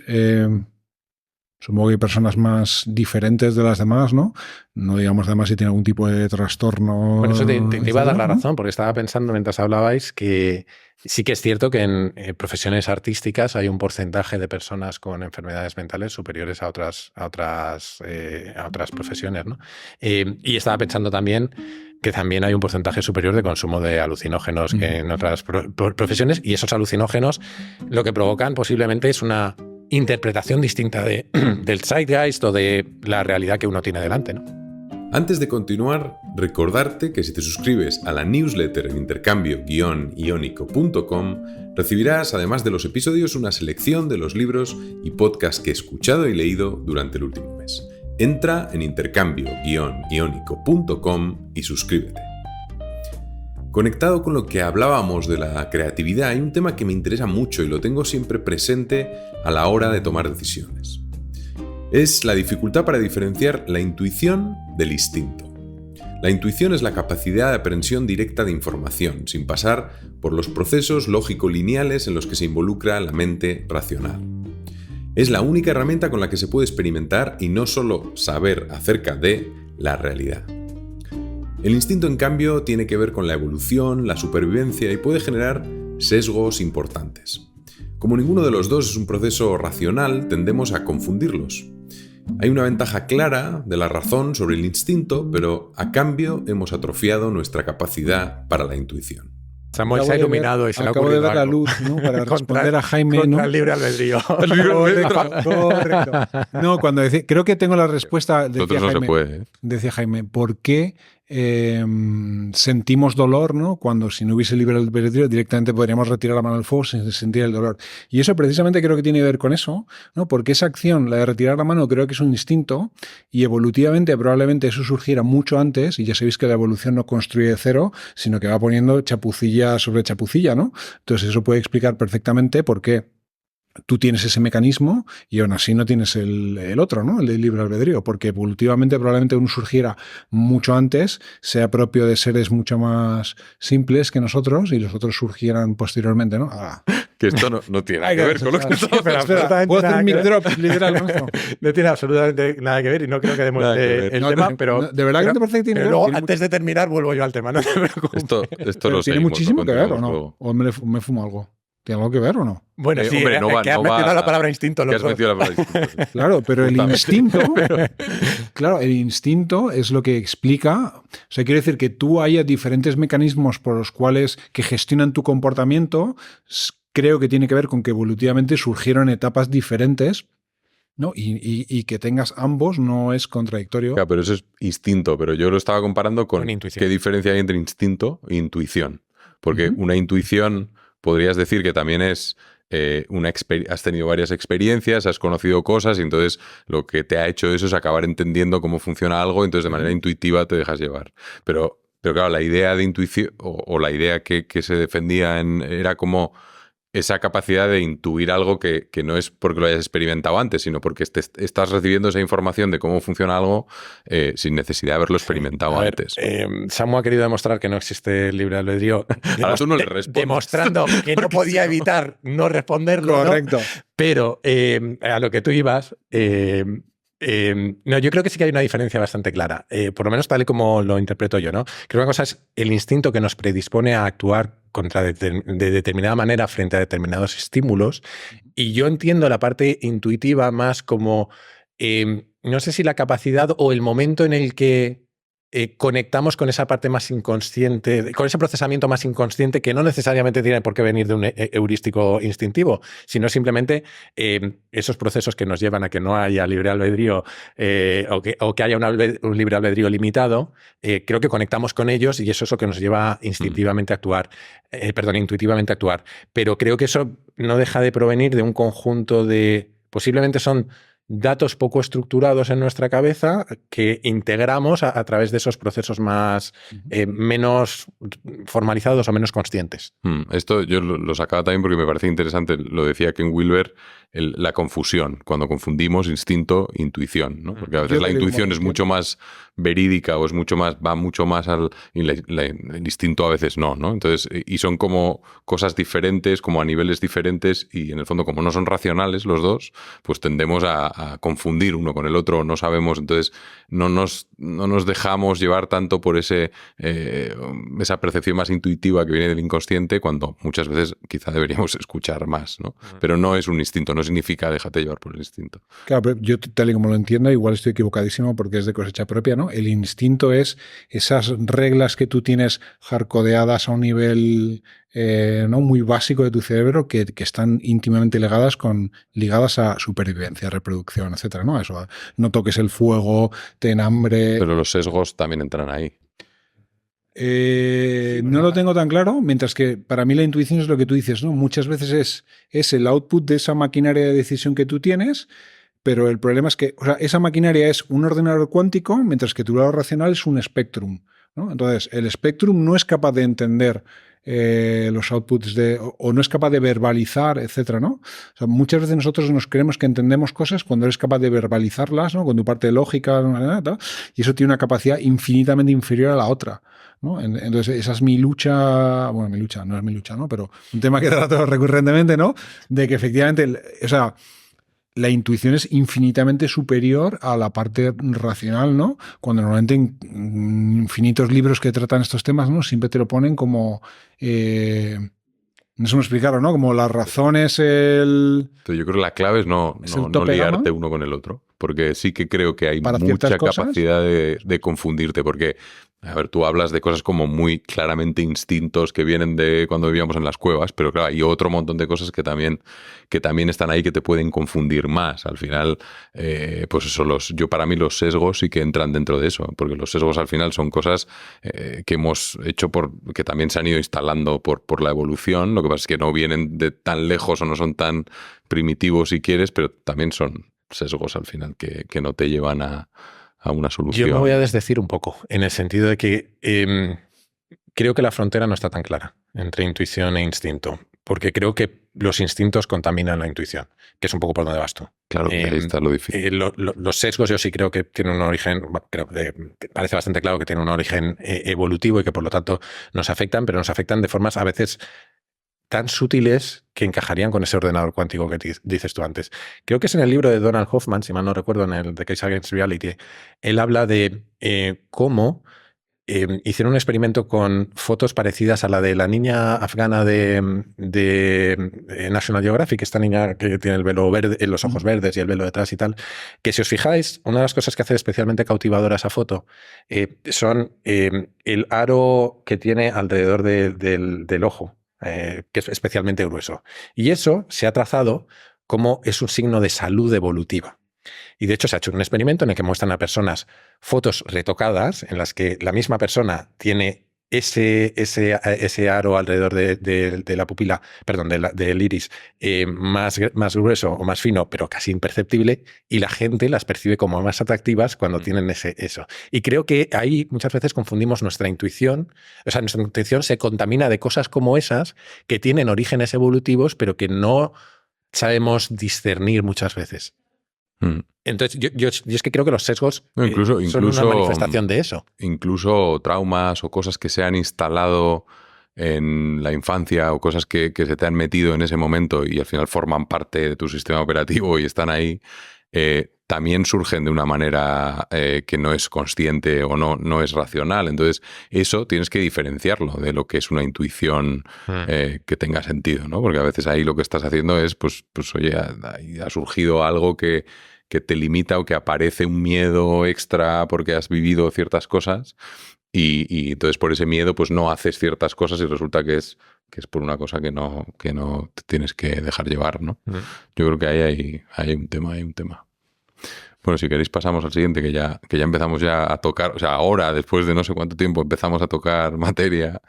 supongo que hay personas más diferentes de las demás, ¿no? No digamos además si tiene algún tipo de trastorno. Bueno, eso te iba a dar la razón, porque estaba pensando mientras hablabais que sí que es cierto que en profesiones artísticas hay un porcentaje de personas con enfermedades mentales superiores a otras profesiones, ¿no? Y estaba pensando también que también hay un porcentaje superior de consumo de alucinógenos que en otras profesiones, y esos alucinógenos lo que provocan posiblemente es una interpretación distinta del zeitgeist o de la realidad que uno tiene delante, ¿no? Antes de continuar, recordarte que si te suscribes a la newsletter en intercambio-iónico.com, recibirás, además de los episodios, una selección de los libros y podcasts que he escuchado y leído durante el último mes. Entra en intercambio-iónico.com y suscríbete. Conectado con lo que hablábamos de la creatividad, hay un tema que me interesa mucho y lo tengo siempre presente a la hora de tomar decisiones. Es la dificultad para diferenciar la intuición del instinto. La intuición es la capacidad de aprehensión directa de información, sin pasar por los procesos lógico-lineales en los que se involucra la mente racional. Es la única herramienta con la que se puede experimentar y no solo saber acerca de la realidad. El instinto, en cambio, tiene que ver con la evolución, la supervivencia y puede generar sesgos importantes. Como ninguno de los dos es un proceso racional, tendemos a confundirlos. Hay una ventaja clara de la razón sobre el instinto, pero a cambio hemos atrofiado nuestra capacidad para la intuición. Samuel se ha iluminado y se le ha acabo de ocurrido dar la algo. luz, ¿no? Para responder a Jaime, contra ¿no? el libre albedrío. Correcto. No, cuando decía, creo que tengo la respuesta. Nosotros no se puede, ¿eh? Decía Jaime, ¿por qué sentimos dolor, ¿no? Cuando si no hubiese libre albedrío directamente podríamos retirar la mano del fuego sin sentir el dolor? Y eso precisamente creo que tiene que ver con eso, ¿no? Porque esa acción, la de retirar la mano, creo que es un instinto y evolutivamente probablemente eso surgiera mucho antes, y ya sabéis que la evolución no construye de cero, sino que va poniendo chapucilla sobre chapucilla, ¿no? Entonces eso puede explicar perfectamente por qué tú tienes ese mecanismo y aún así no tienes el otro, ¿no? El de libre albedrío, porque evolutivamente probablemente uno surgiera mucho antes, sea propio de seres mucho más simples que nosotros y los otros surgieran posteriormente, ¿no? Que esto no tiene nada que ver con lo que estamos Espera, ¿puedo hacer un mic drop literal con esto? No tiene absolutamente nada que ver y no creo que demos el tema, pero... ¿De verdad que no te parece que tiene que ver? Luego, antes de terminar, vuelvo yo al tema, no te preocupes. Esto lo ¿Tiene seguimos, muchísimo que ver o no? luego. ¿O me fumo algo? ¿Tiene algo que ver o no? Bueno, sí, hombre, no va, que has no mencionado va- la palabra instinto. Que has metido la palabra instinto. Claro, pero el instinto, claro, el instinto es lo que explica, o sea, quiere decir que tú haya diferentes mecanismos por los cuales que gestionan tu comportamiento, creo que tiene que ver con que evolutivamente surgieron etapas diferentes, ¿no? Y que tengas ambos no es contradictorio. Claro, pero eso es instinto, pero yo lo estaba comparando con Con intuición. qué diferencia hay entre instinto e intuición. Porque una intuición podrías decir que también es has tenido varias experiencias, has conocido cosas y entonces lo que te ha hecho eso es acabar entendiendo cómo funciona algo, entonces de manera intuitiva te dejas llevar. Pero claro, la idea de intuición o la idea que se defendía era como esa capacidad de intuir algo que no es porque lo hayas experimentado antes, sino porque estás recibiendo esa información de cómo funciona algo sin necesidad de haberlo experimentado antes. Samu ha querido demostrar que no existe el libre albedrío. Ahora tú no le respondes. Demostrando que no podía evitar no responderlo. Correcto. ¿No? Pero a lo que tú ibas... no, yo creo que sí que hay una diferencia bastante clara, por lo menos tal y como lo interpreto yo, ¿no? Creo que una cosa es el instinto que nos predispone a actuar de determinada manera frente a determinados estímulos, y yo entiendo la parte intuitiva más como, no sé si la capacidad o el momento en el que conectamos con esa parte más inconsciente, con ese procesamiento más inconsciente que no necesariamente tiene por qué venir de un heurístico instintivo, sino simplemente esos procesos que nos llevan a que no haya libre albedrío o que haya un libre albedrío limitado, creo que conectamos con ellos y eso es lo que nos lleva instintivamente a actuar, intuitivamente a actuar. Pero creo que eso no deja de provenir de un conjunto de, posiblemente son datos poco estructurados en nuestra cabeza que integramos a través de esos procesos más menos formalizados o menos conscientes. Esto yo lo sacaba también porque me parece interesante, lo decía Ken Wilber, la confusión, cuando confundimos instinto e intuición, ¿no? Porque a veces la intuición es mucho más verídica o va mucho más el instinto a veces no, ¿no? Entonces, y son como cosas diferentes, como a niveles diferentes y en el fondo como no son racionales los dos, pues tendemos a confundir uno con el otro, no sabemos, entonces no nos dejamos llevar tanto por esa percepción más intuitiva que viene del inconsciente cuando muchas veces quizá deberíamos escuchar más, ¿no? Pero no es un instinto, no significa déjate llevar por el instinto. Claro, pero yo tal y como lo entiendo, igual estoy equivocadísimo porque es de cosecha propia, ¿no? El instinto es esas reglas que tú tienes hardcodeadas a un nivel ¿no? muy básico de tu cerebro que están íntimamente ligadas a supervivencia, reproducción, etcétera, ¿no? Eso, no toques el fuego, ten hambre. Pero los sesgos también entran ahí. No lo tengo tan claro, mientras que para mí la intuición es lo que tú dices, ¿no? Muchas veces es el output de esa maquinaria de decisión que tú tienes, pero el problema es que esa maquinaria es un ordenador cuántico, mientras que tu lado racional es un spectrum, ¿no? Entonces, el spectrum no es capaz de entender los outputs o no es capaz de verbalizar, etcétera, ¿no? O sea, muchas veces nosotros nos creemos que entendemos cosas cuando eres capaz de verbalizarlas, ¿no? Con tu parte lógica, ¿no? Y eso tiene una capacidad infinitamente inferior a la otra, ¿no? Entonces, esa es mi lucha, bueno, mi lucha, no es mi lucha, ¿no? Pero un tema que trato recurrentemente, ¿no? De que efectivamente, la intuición es infinitamente superior a la parte racional, ¿no? Cuando normalmente en infinitos libros que tratan estos temas, ¿no? Siempre te lo ponen como... no sé cómo explicarlo, ¿no? Como la razón es el... Entonces yo creo que la clave es no liarte uno con el otro, porque sí que creo que hay mucha capacidad de confundirte, porque, a ver, tú hablas de cosas como muy claramente instintos que vienen de cuando vivíamos en las cuevas, pero claro, hay otro montón de cosas que también están ahí que te pueden confundir más. Al final, pues eso, para mí los sesgos sí que entran dentro de eso, porque los sesgos al final son cosas que hemos hecho que también se han ido instalando por la evolución. Lo que pasa es que no vienen de tan lejos o no son tan primitivos si quieres, pero también son sesgos al final que no te llevan a una solución. Yo me voy a desdecir un poco, en el sentido de que creo que la frontera no está tan clara entre intuición e instinto, porque creo que los instintos contaminan la intuición, que es un poco por donde vas tú. Claro, ahí está lo difícil. Los sesgos yo sí creo que tienen un origen, parece bastante claro que tienen un origen evolutivo y que por lo tanto nos afectan, pero nos afectan de formas a veces tan sutiles que encajarían con ese ordenador cuántico que dices tú antes. Creo que es en el libro de Donald Hoffman, si mal no recuerdo, en el The Case Against Reality. Él habla de cómo hicieron un experimento con fotos parecidas a la de la niña afgana de National Geographic, esta niña que tiene el velo verde, los ojos verdes y el velo detrás y tal, que si os fijáis, una de las cosas que hace especialmente cautivadora esa foto son el aro que tiene alrededor del ojo, que es especialmente grueso. Y eso se ha trazado como es un signo de salud evolutiva. Y de hecho se ha hecho un experimento en el que muestran a personas fotos retocadas en las que la misma persona tiene ese aro alrededor de la pupila, perdón, del iris, más grueso o más fino, pero casi imperceptible, y la gente las percibe como más atractivas cuando tienen eso. Y creo que ahí muchas veces confundimos nuestra intuición, o sea, nuestra intuición se contamina de cosas como esas que tienen orígenes evolutivos, pero que no sabemos discernir muchas veces. Entonces, yo es que creo que los sesgos son una manifestación de eso. Incluso traumas o cosas que se han instalado en la infancia o cosas que se te han metido en ese momento y al final forman parte de tu sistema operativo y están ahí, también surgen de una manera que no es consciente o no es racional. Entonces, eso tienes que diferenciarlo de lo que es una intuición que tenga sentido, ¿no? Porque a veces ahí lo que estás haciendo es, pues oye, ha surgido algo que te limita o que aparece un miedo extra porque has vivido ciertas cosas y entonces por ese miedo pues no haces ciertas cosas y resulta que es por una cosa que no te tienes que dejar llevar, ¿no? Yo creo que ahí hay un tema. Bueno, si queréis pasamos al siguiente, que ya empezamos ya a tocar, o sea, ahora, después de no sé cuánto tiempo, empezamos a tocar materia.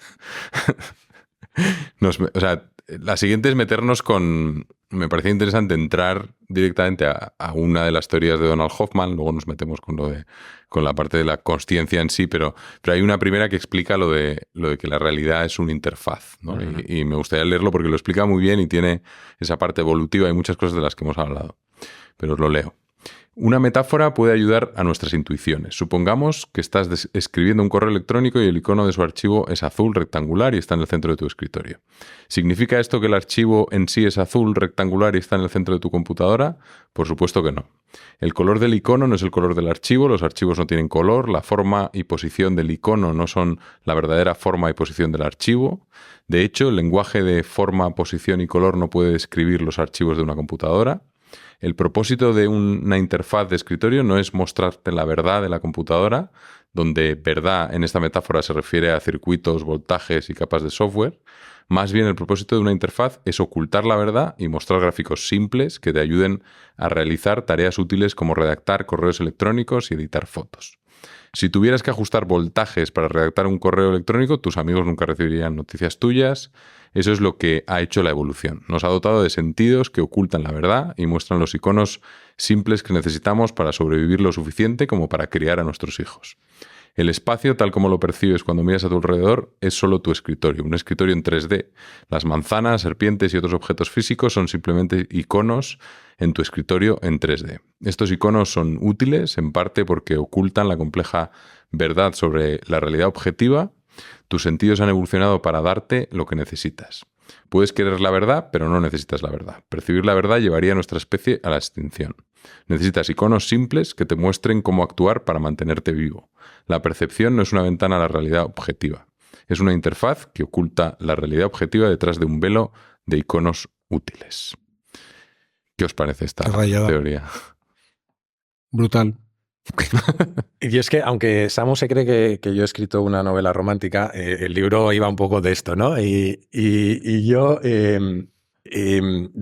O sea, la siguiente es meternos con... Me parecía interesante entrar directamente a una de las teorías de Donald Hoffman, luego nos metemos con la parte de la consciencia en sí, pero hay una primera que explica lo de que la realidad es una interfaz, ¿no? Y me gustaría leerlo porque lo explica muy bien y tiene esa parte evolutiva y muchas cosas de las que hemos hablado. Pero os lo leo. Una metáfora puede ayudar a nuestras intuiciones. Supongamos que estás escribiendo un correo electrónico y el icono de su archivo es azul, rectangular y está en el centro de tu escritorio. ¿Significa esto que el archivo en sí es azul, rectangular y está en el centro de tu computadora? Por supuesto que no. El color del icono no es el color del archivo, los archivos no tienen color, la forma y posición del icono no son la verdadera forma y posición del archivo. De hecho, el lenguaje de forma, posición y color no puede describir los archivos de una computadora. El propósito de una interfaz de escritorio no es mostrarte la verdad de la computadora, donde verdad en esta metáfora se refiere a circuitos, voltajes y capas de software. Más bien el propósito de una interfaz es ocultar la verdad y mostrar gráficos simples que te ayuden a realizar tareas útiles como redactar correos electrónicos y editar fotos. Si tuvieras que ajustar voltajes para redactar un correo electrónico, tus amigos nunca recibirían noticias tuyas. Eso es lo que ha hecho la evolución. Nos ha dotado de sentidos que ocultan la verdad y muestran los iconos simples que necesitamos para sobrevivir lo suficiente como para criar a nuestros hijos. El espacio, tal como lo percibes cuando miras a tu alrededor, es solo tu escritorio, un escritorio en 3D. Las manzanas, serpientes y otros objetos físicos son simplemente iconos en tu escritorio en 3D. Estos iconos son útiles, en parte porque ocultan la compleja verdad sobre la realidad objetiva. Tus sentidos han evolucionado para darte lo que necesitas. Puedes querer la verdad, pero no necesitas la verdad. Percibir la verdad llevaría a nuestra especie a la extinción. Necesitas iconos simples que te muestren cómo actuar para mantenerte vivo. La percepción no es una ventana a la realidad objetiva. Es una interfaz que oculta la realidad objetiva detrás de un velo de iconos útiles. ¿Qué os parece esta teoría? Brutal. Y es que, aunque Samu se cree que yo he escrito una novela romántica, el libro iba un poco de esto, ¿no? Y yo, de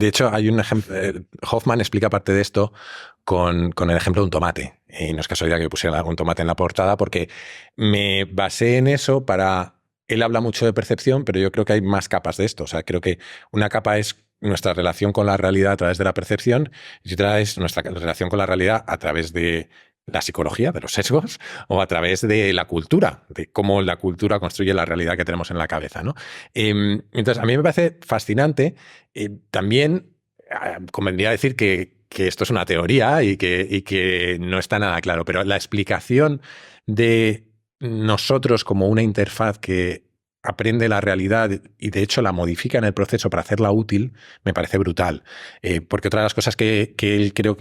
hecho, hay un ejemplo, Hoffman explica parte de esto con el ejemplo de un tomate. Y no es casualidad que pusiera un tomate en la portada, porque me basé en eso para... Él habla mucho de percepción, pero yo creo que hay más capas de esto. O sea, creo que una capa es nuestra relación con la realidad a través de la percepción, y otra es nuestra relación con la realidad a través de la psicología, de los sesgos, o a través de la cultura, de cómo la cultura construye la realidad que tenemos en la cabeza, ¿no? Entonces, a mí me parece fascinante. También convendría decir que esto es una teoría y que no está nada claro, pero la explicación de nosotros como una interfaz que aprende la realidad y de hecho la modifica en el proceso para hacerla útil, me parece brutal. Porque otra de las cosas que él creo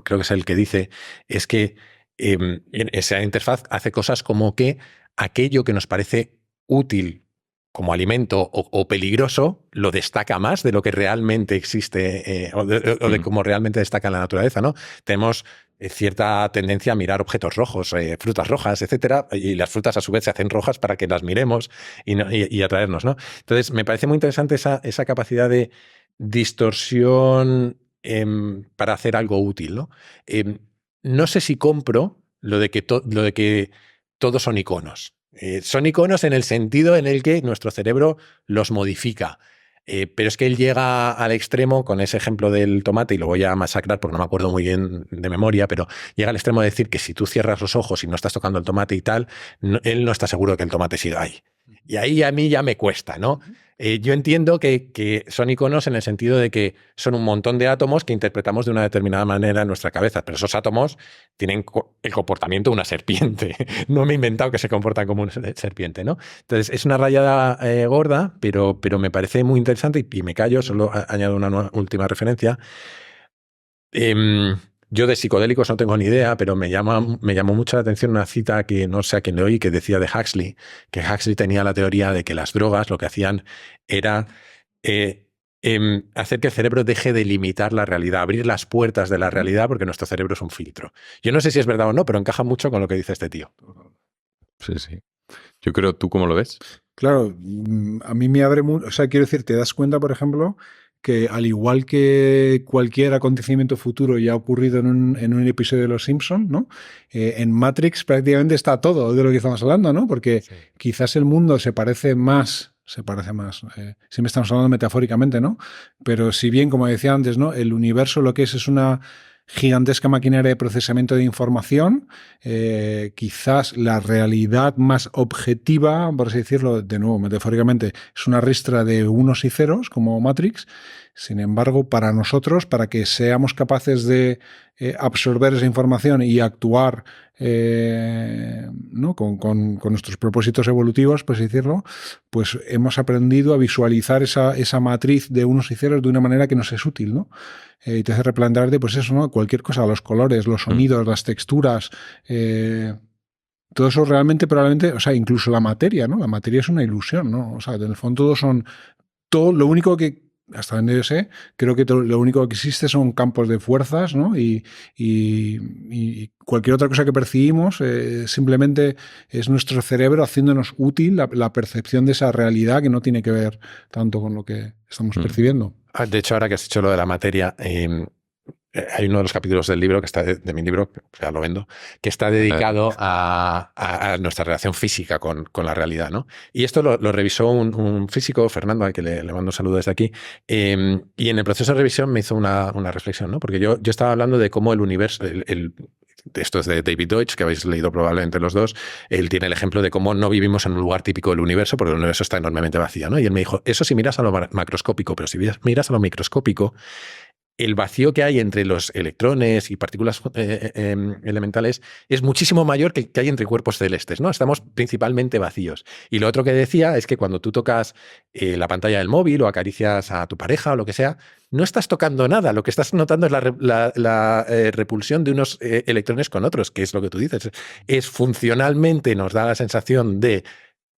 que es el que dice, es que esa interfaz hace cosas como que aquello que nos parece útil como alimento o peligroso lo destaca más de lo que realmente existe o de cómo realmente destaca en la naturaleza, ¿no? Tenemos cierta tendencia a mirar objetos rojos, frutas rojas, etcétera, y las frutas a su vez se hacen rojas para que las miremos y atraernos, ¿no? Entonces, me parece muy interesante esa capacidad de distorsión para hacer algo útil, ¿no? No sé si compro lo de que todos son iconos. Son iconos en el sentido en el que nuestro cerebro los modifica. Pero es que él llega al extremo con ese ejemplo del tomate, y lo voy a masacrar porque no me acuerdo muy bien de memoria, pero llega al extremo de decir que si tú cierras los ojos y no estás tocando el tomate y tal, él no está seguro de que el tomate siga ahí. Y ahí a mí ya me cuesta, ¿no? Yo entiendo que son iconos en el sentido de que son un montón de átomos que interpretamos de una determinada manera en nuestra cabeza, pero esos átomos tienen el comportamiento de una serpiente. No me he inventado que se comportan como una serpiente, ¿no? Entonces, es una rayada gorda, pero me parece muy interesante y me callo, solo añado una última referencia. Yo de psicodélicos no tengo ni idea, pero me llamó mucho la atención una cita que no sé a quién le oí, que decía de Huxley, que Huxley tenía la teoría de que las drogas lo que hacían era hacer que el cerebro deje de limitar la realidad, abrir las puertas de la realidad, porque nuestro cerebro es un filtro. Yo no sé si es verdad o no, pero encaja mucho con lo que dice este tío. Sí, sí. Yo creo, ¿tú cómo lo ves? Claro, a mí me abre mucho, o sea, quiero decir, te das cuenta, por ejemplo, que al igual que cualquier acontecimiento futuro ya ha ocurrido en un episodio de Los Simpson, ¿no? En Matrix prácticamente está todo de lo que estamos hablando, ¿no? Porque sí, quizás el mundo se parece más, siempre estamos hablando metafóricamente, ¿no? Pero si bien, como decía antes, ¿no? El universo lo que es una gigantesca maquinaria de procesamiento de información, quizás la realidad más objetiva, por así decirlo, de nuevo, metafóricamente, es una ristra de unos y ceros, como Matrix. Sin embargo, para nosotros, para que seamos capaces de absorber esa información y actuar ¿no? con nuestros propósitos evolutivos, por así decirlo, pues hemos aprendido a visualizar esa matriz de unos y ceros de una manera que nos es útil, ¿no? Y te hace replantearte, pues eso, ¿no? Cualquier cosa, los colores, los sonidos, las texturas, todo eso realmente, probablemente, o sea, incluso la materia, ¿no? La materia es una ilusión, ¿no? O sea, en el fondo lo único que, hasta donde yo sé, creo que lo único que existe son campos de fuerzas, ¿no? Y cualquier otra cosa que percibimos simplemente es nuestro cerebro haciéndonos útil la percepción de esa realidad que no tiene que ver tanto con lo que estamos percibiendo. De hecho, ahora que has dicho lo de la materia, hay uno de los capítulos del libro, que está de mi libro, ya lo vendo, que está dedicado a nuestra relación física con la realidad, ¿no? Y esto lo revisó un físico, Fernando, al que le mando un saludo desde aquí, y en el proceso de revisión me hizo una reflexión, ¿no? Porque yo estaba hablando de cómo el universo, esto es de David Deutsch, que habéis leído probablemente los dos. Él tiene el ejemplo de cómo no vivimos en un lugar típico del universo, porque el universo está enormemente vacío, ¿no? Y él me dijo, eso si miras a lo macroscópico, pero si miras a lo microscópico, el vacío que hay entre los electrones y partículas elementales es muchísimo mayor que el que hay entre cuerpos celestes, ¿no? Estamos principalmente vacíos. Y lo otro que decía es que cuando tú tocas la pantalla del móvil o acaricias a tu pareja o lo que sea, no estás tocando nada. Lo que estás notando es la repulsión de unos electrones con otros, que es lo que tú dices. Es funcionalmente nos da la sensación de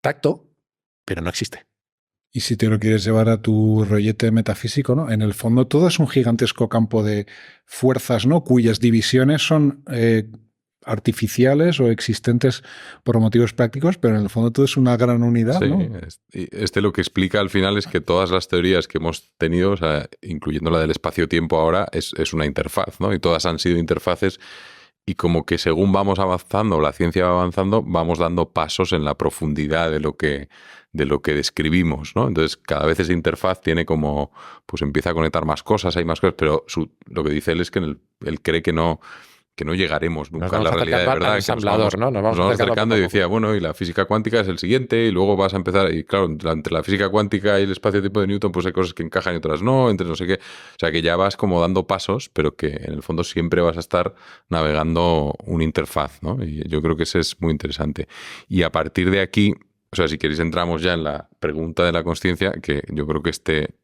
tacto, pero no existe. Y si te lo quieres llevar a tu rollete metafísico, ¿no? En el fondo todo es un gigantesco campo de fuerzas, ¿no? Cuyas divisiones son artificiales o existentes por motivos prácticos, pero en el fondo todo es una gran unidad, Sí, ¿no? Lo que explica al final es que todas las teorías que hemos tenido, o sea, incluyendo la del espacio-tiempo ahora, es una interfaz, ¿no? Y todas han sido interfaces. Y como que según vamos avanzando, la ciencia va avanzando, vamos dando pasos en la profundidad de lo que describimos, ¿no? Entonces, cada vez esa interfaz tiene como, pues empieza a conectar más cosas, hay más cosas, pero lo que dice él es que él cree que no llegaremos nunca a la realidad de verdad. Al ensamblador, ¿no? Nos vamos acercando y decía, bueno, y la física cuántica es el siguiente, y luego vas a empezar, y claro, entre la física cuántica y el espacio-tiempo de Newton, pues hay cosas que encajan y otras no, entre no sé qué. O sea, que ya vas como dando pasos, pero que en el fondo siempre vas a estar navegando una interfaz, ¿no? Y yo creo que ese es muy interesante. Y a partir de aquí, o sea, si queréis entramos ya en la pregunta de la consciencia, que yo creo que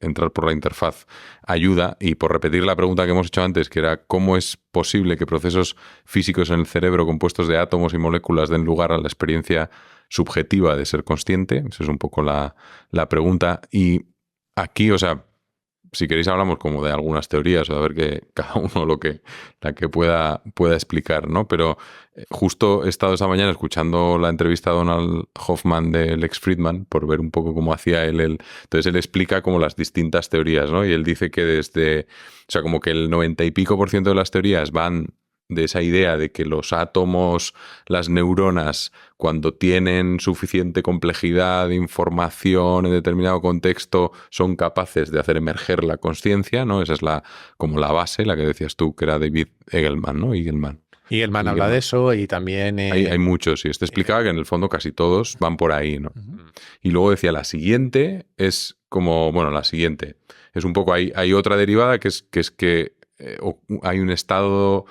entrar por la interfaz ayuda, y por repetir la pregunta que hemos hecho antes, que era ¿cómo es posible que procesos físicos en el cerebro compuestos de átomos y moléculas den lugar a la experiencia subjetiva de ser consciente? Esa es un poco la pregunta. Y aquí, o sea, si queréis hablamos como de algunas teorías o de ver que cada uno la que pueda explicar, ¿no? Pero justo he estado esta mañana escuchando la entrevista a Donald Hoffman de Lex Fridman por ver un poco cómo hacía él. Entonces él explica como las distintas teorías, ¿no? Y él dice que o sea, como que el 90 y pico % de las teorías van de esa idea de que los átomos, las neuronas, cuando tienen suficiente complejidad de información en determinado contexto, son capaces de hacer emerger la consciencia, ¿no? Esa es como la base, la que decías tú, que era David Eagleman, ¿no? Eagleman habla de eso y también... Hay muchos, y explicaba que en el fondo casi todos van por ahí, ¿no? Y luego decía, la siguiente es como, bueno, la siguiente es un poco, hay otra derivada que es que hay un estado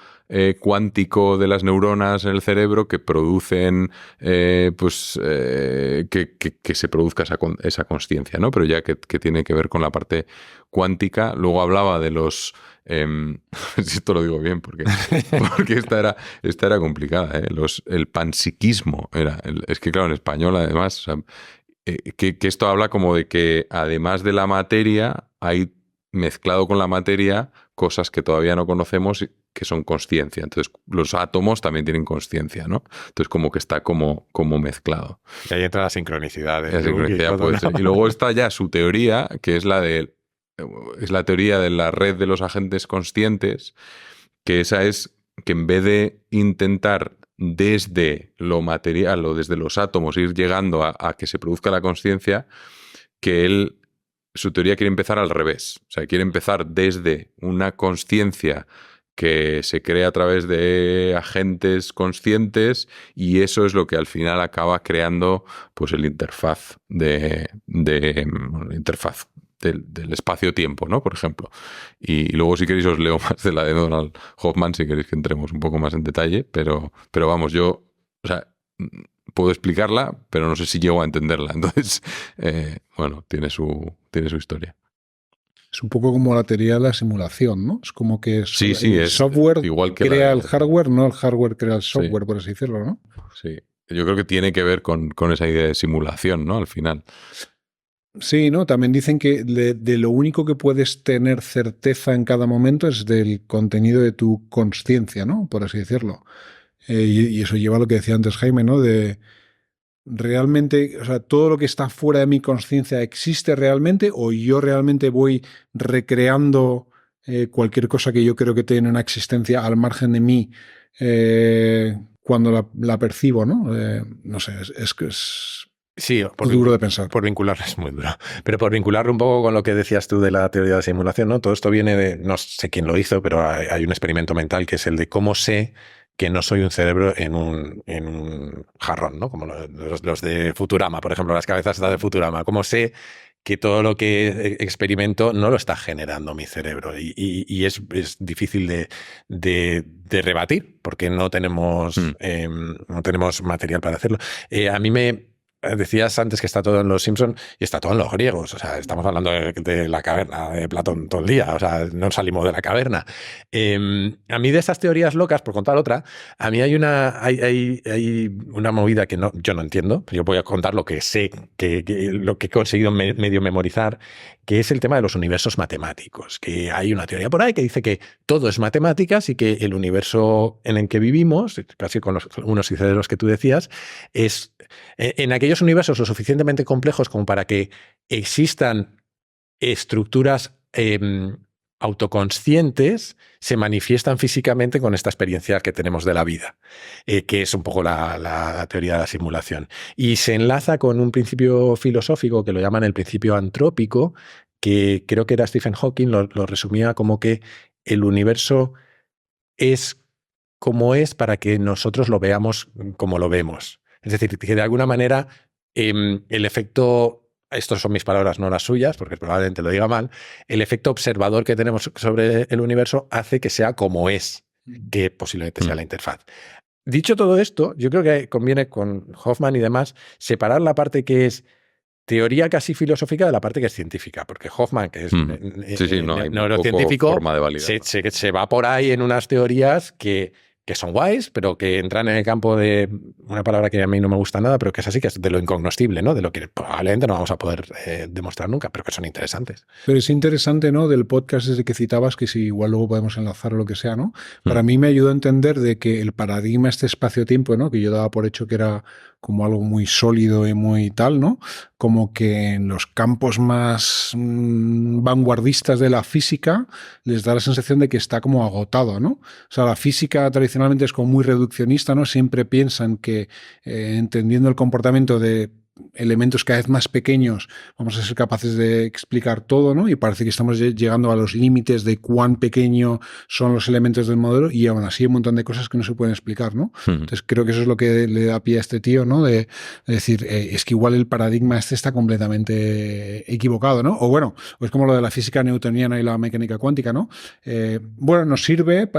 cuántico de las neuronas en el cerebro que producen, que se produzca esa consciencia, ¿no? Pero ya que tiene que ver con la parte cuántica. Luego hablaba de los... si esto lo digo bien, porque esta era complicada, ¿eh? El panpsiquismo es que claro, en español además, o sea, que esto habla como de que además de la materia hay mezclado con la materia cosas que todavía no conocemos que son consciencia. Entonces, los átomos también tienen consciencia, ¿no? Entonces, como que está como mezclado. Y ahí entra la sincronicidad. La sincronicidad puede ser. Y luego está ya su teoría, que es la teoría de la red de los agentes conscientes, que esa es que en vez de intentar desde lo material o desde los átomos ir llegando a que se produzca la consciencia, que su teoría quiere empezar al revés. O sea, quiere empezar desde una consciencia que se crea a través de agentes conscientes, y eso es lo que al final acaba creando pues el interfaz interfaz del espacio-tiempo, ¿no? Por ejemplo. Y luego, si queréis, os leo más de la de Donald Hoffman, si queréis que entremos un poco más en detalle, pero vamos, o sea, puedo explicarla, pero no sé si llego a entenderla. Entonces, bueno, tiene su historia. Es un poco como la teoría de la simulación, ¿no? Es como que el software igual que crea el hardware, no el hardware crea el software, por así decirlo, ¿no? Sí, yo creo que tiene que ver con esa idea de simulación, ¿no? Al final. Sí, ¿no? También dicen que de lo único que puedes tener certeza en cada momento es del contenido de tu consciencia, ¿no? Por así decirlo. Y eso lleva a lo que decía antes Jaime, ¿no? De realmente, o sea, todo lo que está fuera de mi consciencia existe realmente, o yo realmente voy recreando cualquier cosa que yo creo que tiene una existencia al margen de mí cuando la percibo, ¿no? No sé, es sí, duro de pensar. Por vincularlo, es muy duro. Pero por vincularlo un poco con lo que decías tú de la teoría de la simulación, ¿no? Todo esto viene de, no sé quién lo hizo, pero hay un experimento mental que es el de cómo sé que no soy un cerebro en un jarrón, ¿no? Como los de Futurama, por ejemplo, las cabezas de Futurama. ¿Cómo sé que todo lo que experimento no lo está generando mi cerebro. Y es difícil de rebatir, porque no tenemos material para hacerlo. A mí decías antes que está todo en los Simpson y está todo en los griegos. O sea, estamos hablando de la caverna de Platón todo el día. O sea, no salimos de la caverna. A mí de esas teorías locas, por contar otra, a mí hay una movida que yo no entiendo. Yo voy a contar lo que sé, lo que he conseguido medio memorizar, que es el tema de los universos matemáticos. Que hay una teoría por ahí que dice que todo es matemáticas y que el universo en el que vivimos, casi con unos y ceros que tú decías, es en aquellos universos lo suficientemente complejos como para que existan estructuras autoconscientes, se manifiestan físicamente con esta experiencia que tenemos de la vida, que es un poco la teoría de la simulación. Y se enlaza con un principio filosófico que lo llaman el principio antrópico, que creo que era Stephen Hawking, lo resumía como que el universo es como es para que nosotros lo veamos como lo vemos. Es decir, que de alguna manera el efecto, estas son mis palabras, no las suyas, porque probablemente lo diga mal, el efecto observador que tenemos sobre el universo hace que sea como es, que posiblemente sea la interfaz. Dicho todo esto, yo creo que conviene con Hoffman y demás separar la parte que es teoría casi filosófica de la parte que es científica, porque Hoffman, que es neurocientífico, se va por ahí en unas teorías que son guays, pero que entran en el campo de una palabra que a mí no me gusta nada, pero que es así, que es de lo incognoscible, ¿no? De lo que probablemente no vamos a poder demostrar nunca, pero que son interesantes. Pero es interesante, ¿no? Del podcast ese que citabas, que si igual luego podemos enlazar o lo que sea, ¿no? Para mí me ayudó a entender de que el paradigma este espacio-tiempo, ¿no? Que yo daba por hecho que era como algo muy sólido y muy tal, ¿no? Como que en los campos más vanguardistas de la física les da la sensación de que está como agotado, ¿no? O sea, la física tradicionalmente es como muy reduccionista, ¿no? Siempre piensan que entendiendo el comportamiento de elementos cada vez más pequeños vamos a ser capaces de explicar todo, ¿no? Y parece que estamos llegando a los límites de cuán pequeño son los elementos del modelo y aún así hay un montón de cosas que no se pueden explicar, ¿no? Entonces creo que eso es lo que le da pie a este tío, ¿no? De decir, es que igual el paradigma este está completamente equivocado, ¿no? O bueno, es como lo de la física newtoniana y la mecánica cuántica, ¿no? Bueno, nos sirve,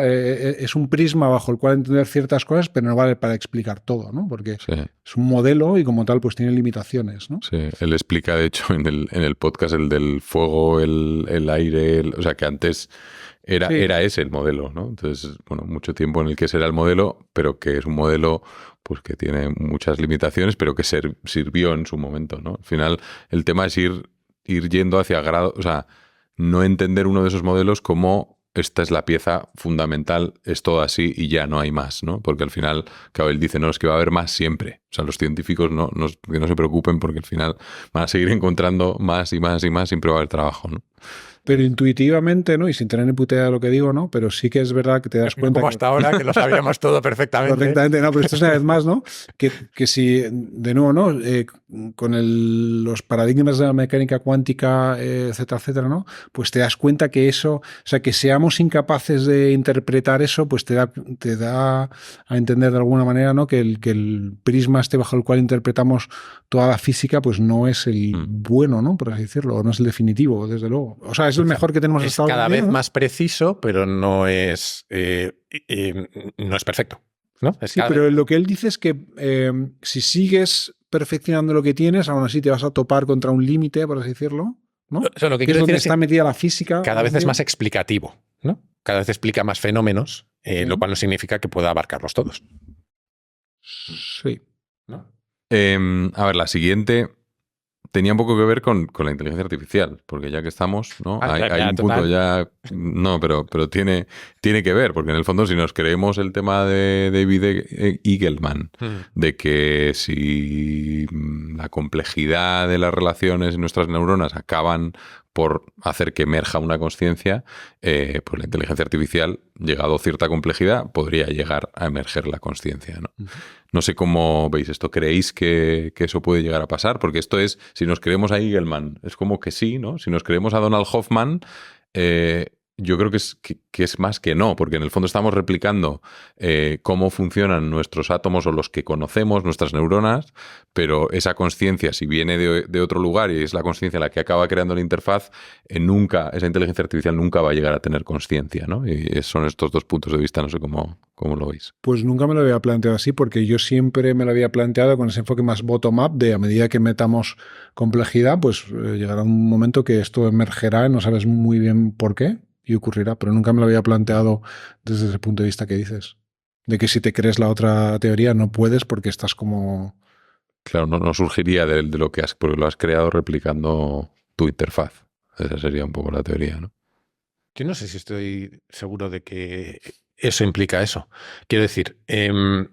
es un prisma bajo el cual entender ciertas cosas, pero no vale para explicar todo, ¿no? Porque es un modelo y como tal pues tiene limitaciones, ¿no? Sí, él explica, de hecho, en el podcast el del fuego, el aire, o sea, que antes era ese el modelo, ¿no? Entonces, bueno, mucho tiempo en el que ese era el modelo, pero que es un modelo pues que tiene muchas limitaciones, pero que sirvió en su momento, ¿no? Al final, el tema es ir yendo hacia grado, o sea, no entender uno de esos modelos como esta es la pieza fundamental, es todo así y ya no hay más, ¿no? Porque al final, claro, él dice, no, es que va a haber más siempre. O sea, los científicos que no se preocupen porque al final van a seguir encontrando más y más y más, siempre va a haber trabajo, ¿no? Pero intuitivamente, ¿no? Y sin tener ni puta idea de lo que digo, ¿no? Pero sí que es verdad que te das cuenta. Como hasta ahora, que lo sabíamos todo perfectamente. Correctamente, no, pero esto es una vez más, ¿no? Que si, de nuevo, ¿no? Con los paradigmas de la mecánica cuántica, etcétera, etcétera, ¿no? Pues te das cuenta que eso, o sea, que seamos incapaces de interpretar eso, pues te da a entender de alguna manera, ¿no? Que el prisma este bajo el cual interpretamos toda la física, pues no es el bueno, ¿no? Por así decirlo, o no es el definitivo, desde luego. O sea, es el mejor que tenemos hasta ahora. Es cada vez más preciso, pero no es perfecto, ¿no? Sí, pero lo que él dice es que si sigues perfeccionando lo que tienes, aún así te vas a topar contra un límite, por así decirlo, ¿no? O sea, lo que es donde decir está metida la física. Cada vez es más explicativo, ¿no? Cada vez explica más fenómenos, lo cual no significa que pueda abarcarlos todos. Sí. ¿No? A ver, la siguiente tenía un poco que ver con la inteligencia artificial, porque ya que estamos, ¿no? Hay un punto ya... No, pero tiene que ver, porque en el fondo si nos creemos el tema de David Eagleman, de que si la complejidad de las relaciones en nuestras neuronas acaban por hacer que emerja una conciencia, pues la inteligencia artificial, llegado a cierta complejidad, podría llegar a emerger la conciencia, ¿no? No sé cómo veis esto. ¿Creéis que eso puede llegar a pasar? Porque esto es, si nos creemos a Eagleman, es como que sí, ¿no? Si nos creemos a Donald Hoffman, yo creo que es más que no, porque en el fondo estamos replicando cómo funcionan nuestros átomos o los que conocemos, nuestras neuronas, pero esa consciencia, si viene de otro lugar y es la consciencia la que acaba creando la interfaz, esa inteligencia artificial nunca va a llegar a tener consciencia, ¿no? Y son estos dos puntos de vista, no sé cómo lo veis. Pues nunca me lo había planteado así, porque yo siempre me lo había planteado con ese enfoque más bottom-up, de a medida que metamos complejidad, pues llegará un momento que esto emergerá, no sabes muy bien por qué, y ocurrirá, pero nunca me lo había planteado desde ese punto de vista que dices, de que si te crees la otra teoría no puedes porque estás como... Claro, no surgiría de lo que porque lo has creado replicando tu interfaz. Esa sería un poco la teoría, ¿no? Yo no sé si estoy seguro de que eso implica eso. Quiero decir, de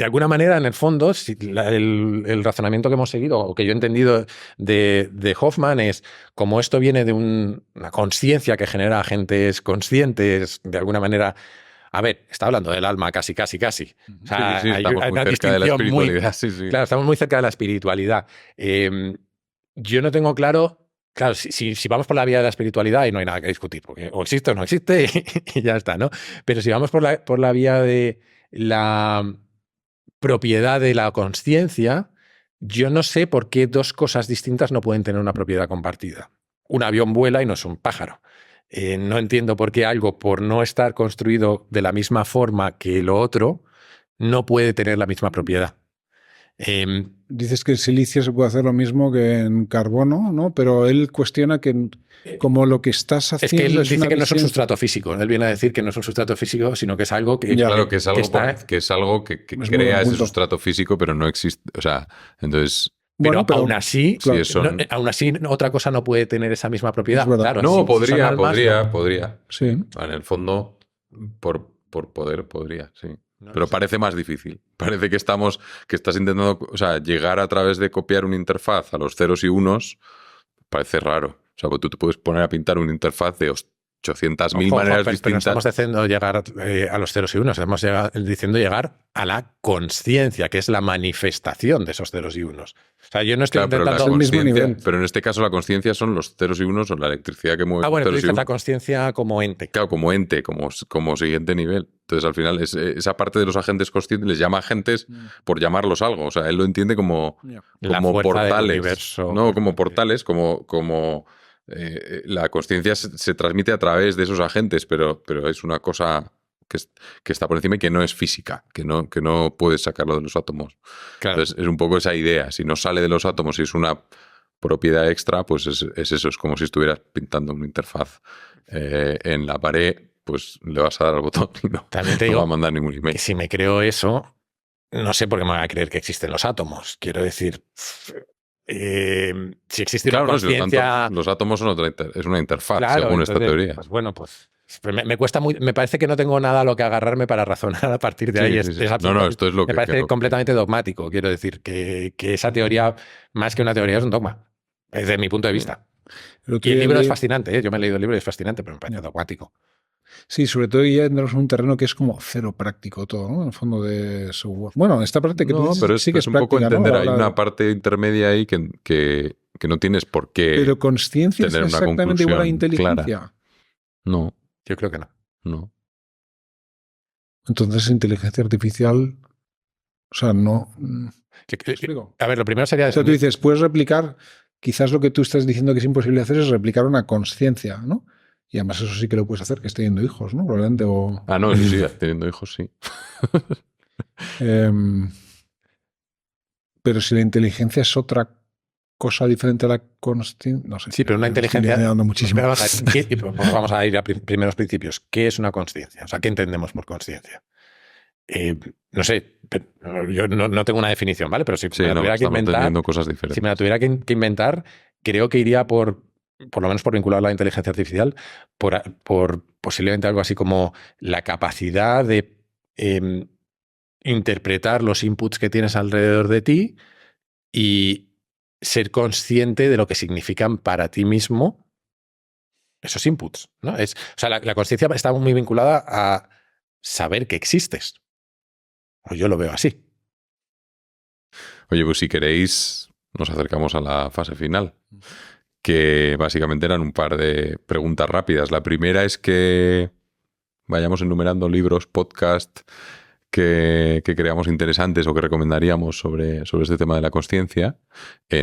alguna manera, en el fondo, si el razonamiento que hemos seguido, o que yo he entendido de Hoffman, es como esto viene de una consciencia que genera agentes conscientes, de alguna manera. A ver, está hablando del alma casi. O sea, sí, estamos muy cerca de la espiritualidad. Sí. Claro, estamos muy cerca de la espiritualidad. Yo no tengo claro. Claro, si vamos por la vía de la espiritualidad, ahí no hay nada que discutir, porque o existe o no existe y ya está, ¿no? Pero si vamos por la vía de la propiedad de la consciencia, yo no sé por qué dos cosas distintas no pueden tener una propiedad compartida. Un avión vuela y no es un pájaro. No entiendo por qué algo, por no estar construido de la misma forma que lo otro, no puede tener la misma propiedad. Dices que en silicio se puede hacer lo mismo que en carbono, ¿no? Pero él cuestiona que como lo que estás haciendo... Es que él dice que no es un sustrato físico. Él viene a decir que no es un sustrato físico, sino que es algo que... Claro, que es algo que crea ese sustrato físico, pero no existe. O sea, entonces... Pero aún así, claro, aún así, otra cosa no puede tener esa misma propiedad. Claro, no, podría. Sí. En el fondo, por poder, podría, sí. Pero parece más difícil. Parece que estás intentando, o sea, llegar a través de copiar una interfaz a los ceros y unos, parece raro. O sea, pues tú te puedes poner a pintar una interfaz de 800.000 maneras distintas. Pero no estamos diciendo llegar a los ceros y unos, estamos diciendo llegar a la consciencia, que es la manifestación de esos ceros y unos. O sea, yo no estoy intentando... el mismo nivel. Pero en este caso la consciencia son los ceros y unos o la electricidad que mueve. Bueno, tú dices la consciencia como ente. Claro, como ente, como siguiente nivel. Entonces, al final, esa parte de los agentes conscientes les llama agentes por llamarlos algo. O sea, él lo entiende como portales. Del universo, no, como portales, como la consciencia se transmite a través de esos agentes, pero es una cosa que está por encima y que no es física, que no puedes sacarlo de los átomos. Claro. Entonces, es un poco esa idea. Si no sale de los átomos y es una propiedad extra, pues es eso. Es como si estuvieras pintando una interfaz en la pared, pues le vas a dar al botón y no va a mandar ningún email. Que si me creo eso, no sé por qué me voy a creer que existen los átomos. Quiero decir... si existe una consciencia... Los átomos son es una interfaz, según esta teoría. Pues bueno, pues me cuesta muy... Me parece que no tengo nada a lo que agarrarme para razonar a partir de ahí. Sí. No, esto es lo me parece completamente dogmático. Quiero decir que esa teoría, más que una teoría, es un dogma. Desde mi punto de vista. Y el libro es fascinante, ¿eh? Yo me he leído el libro y es fascinante, pero me parece dogmático. Sí, sobre todo ya entramos en un terreno que es como cero práctico todo, ¿no? En el fondo de software. Bueno, esta parte que tú dices, pero sí que es un práctica, poco entender, ¿no? Hay una parte intermedia ahí que no tienes por qué. Pero consciencia es tener una exactamente igual a inteligencia. Clara. No. Yo creo que no. No. Entonces, inteligencia artificial, o sea, no. A ver, lo primero sería... O sea, tú dices, puedes replicar, quizás lo que tú estás diciendo que es imposible hacer es replicar una consciencia, ¿no? Y además eso sí que lo puedes hacer, que esté teniendo hijos, ¿no? Probablemente. No, sí, teniendo hijos, sí. Pero si la inteligencia es otra cosa diferente a la consciencia, no sé. Sí, pero una inteligencia... Muchísimo. Vamos a ir a primeros principios. ¿Qué es una consciencia? O sea, ¿qué entendemos por consciencia? No sé, yo no tengo una definición, ¿vale? Pero si me la tuviera que inventar... Cosas diferentes. Si me la tuviera que inventar, creo que iría por lo menos por vincular la inteligencia artificial, por posiblemente algo así como la capacidad de interpretar los inputs que tienes alrededor de ti y ser consciente de lo que significan para ti mismo esos inputs, ¿no? O sea, la consciencia está muy vinculada a saber que existes. O yo lo veo así. Oye, pues si queréis, nos acercamos a la fase final. que básicamente eran un par de preguntas rápidas. La primera es que vayamos enumerando libros, podcast que creamos interesantes o que recomendaríamos sobre este tema de la consciencia.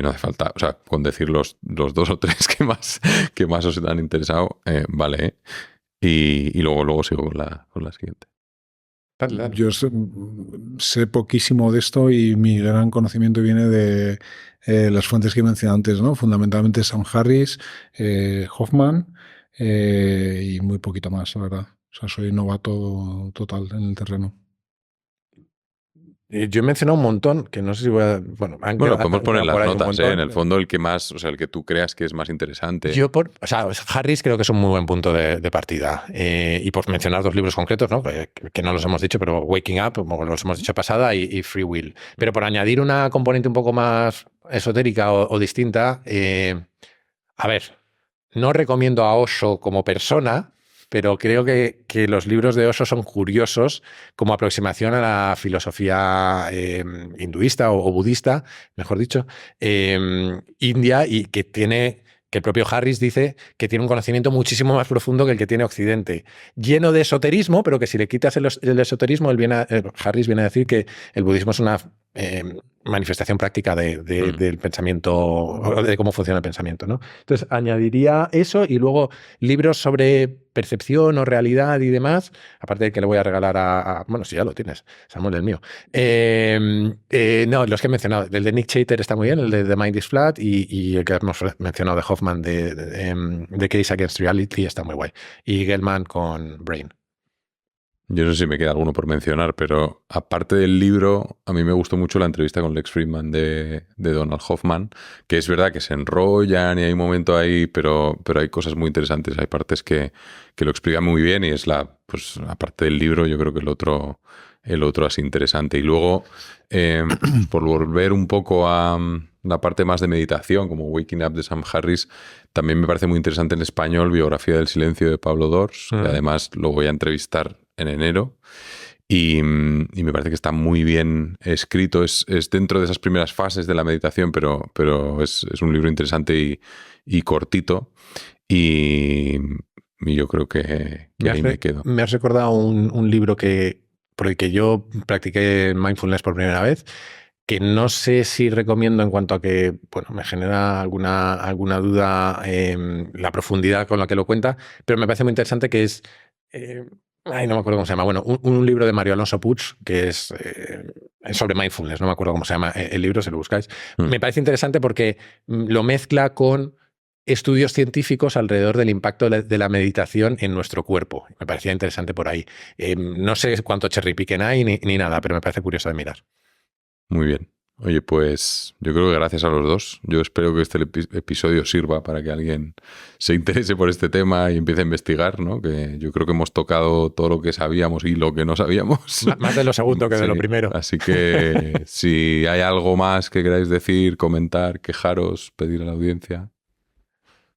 No hace falta, o sea, con decir los 2 o 3 que más os han interesado, vale. Y luego sigo con la siguiente. Yo sé poquísimo de esto y mi gran conocimiento viene de las fuentes que he mencionado antes, ¿no? Fundamentalmente Sam Harris, Hoffman y muy poquito más, la verdad. O sea, soy novato total en el terreno. Yo he mencionado un montón, que no sé si voy a... Bueno, podemos poner las notas, en el fondo el que más, o sea, el que tú creas que es más interesante. Harris creo que es un muy buen punto de partida. Y por mencionar 2 libros concretos, ¿no? Que no los hemos dicho, pero Waking Up, como los hemos dicho pasada, y Free Will. Pero por añadir una componente un poco más esotérica o distinta, a ver, no recomiendo a Osho como persona, pero creo que los libros de Osho son curiosos como aproximación a la filosofía hinduista o budista, mejor dicho, india, y que el propio Harris dice que tiene un conocimiento muchísimo más profundo que el que tiene Occidente, lleno de esoterismo, pero que si le quitas el esoterismo, Harris viene a decir que el budismo es una manifestación práctica del pensamiento, de cómo funciona el pensamiento, ¿no? Entonces, añadiría eso y luego libros sobre percepción o realidad y demás, aparte de que le voy a regalar bueno, si ya lo tienes, Samuel, el mío. No, los que he mencionado, el de Nick Chater está muy bien, el de The Mind is Flat y el que hemos mencionado de Hoffman de Case Against Reality está muy guay. Y Gell-Mann con Brain. Yo no sé si me queda alguno por mencionar, pero aparte del libro, a mí me gustó mucho la entrevista con Lex Fridman de Donald Hoffman, que es verdad que se enrollan y hay un momento ahí, pero hay cosas muy interesantes, hay partes que lo explican muy bien y es pues aparte del libro, yo creo que el otro es interesante. Y luego, por volver un poco a la parte más de meditación, como Waking Up de Sam Harris, también me parece muy interesante en español Biografía del Silencio de Pablo Dors, que además lo voy a entrevistar en enero y me parece que está muy bien escrito, es dentro de esas primeras fases de la meditación, pero es un libro interesante y cortito y yo creo que ahí me quedo. Me has recordado un libro por el que yo practiqué mindfulness por primera vez, que no sé si recomiendo en cuanto a que, bueno, me genera alguna duda la profundidad con la que lo cuenta, pero me parece muy interesante, que es... no me acuerdo cómo se llama. Bueno, un libro de Mario Alonso Puig, que es sobre mindfulness, no me acuerdo cómo se llama el libro, si lo buscáis. Me parece interesante porque lo mezcla con estudios científicos alrededor del impacto de la meditación en nuestro cuerpo. Me parecía interesante por ahí. No sé cuánto cherry picking hay ni nada, pero me parece curioso de mirar. Muy bien. Oye, pues yo creo que gracias a los dos. Yo espero que este episodio sirva para que alguien se interese por este tema y empiece a investigar, ¿no? Que yo creo que hemos tocado todo lo que sabíamos y lo que no sabíamos. Más de lo segundo que de lo primero. Así que si hay algo más que queráis decir, comentar, quejaros, pedir a la audiencia.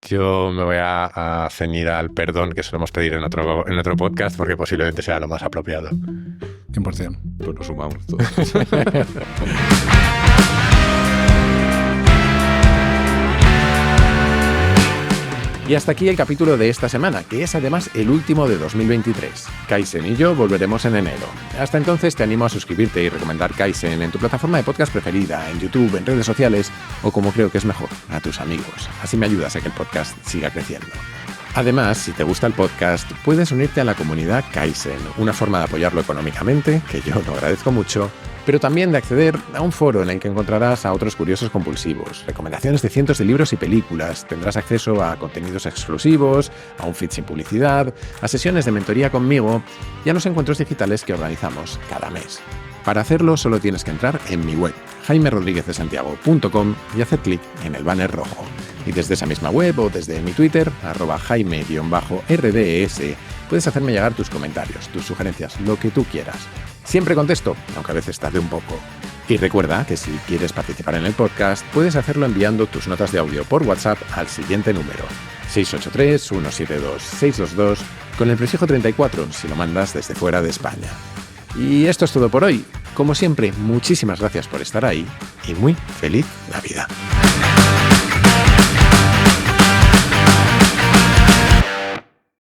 Yo me voy a ceñir al perdón que solemos pedir en otro podcast, porque posiblemente sea lo más apropiado. 100%. Pues nos sumamos todos. Y hasta aquí el capítulo de esta semana, que es además el último de 2023. Kaizen y yo volveremos en enero. Hasta entonces te animo a suscribirte y recomendar Kaizen en tu plataforma de podcast preferida, en YouTube, en redes sociales o, como creo que es mejor, a tus amigos. Así me ayudas a que el podcast siga creciendo. Además, si te gusta el podcast, puedes unirte a la comunidad Kaizen, una forma de apoyarlo económicamente, que yo lo agradezco mucho, pero también de acceder a un foro en el que encontrarás a otros curiosos compulsivos, recomendaciones de cientos de libros y películas, tendrás acceso a contenidos exclusivos, a un feed sin publicidad, a sesiones de mentoría conmigo y a los encuentros digitales que organizamos cada mes. Para hacerlo solo tienes que entrar en mi web, jaimerodriguezdesantiago.com, y hacer clic en el banner rojo. Y desde esa misma web o desde mi Twitter, @jaime_rds, puedes hacerme llegar tus comentarios, tus sugerencias, lo que tú quieras. Siempre contesto, aunque a veces tarde un poco. Y recuerda que si quieres participar en el podcast, puedes hacerlo enviando tus notas de audio por WhatsApp al siguiente número: 683-172-622, con el prefijo 34 si lo mandas desde fuera de España. Y esto es todo por hoy. Como siempre, muchísimas gracias por estar ahí y muy feliz Navidad.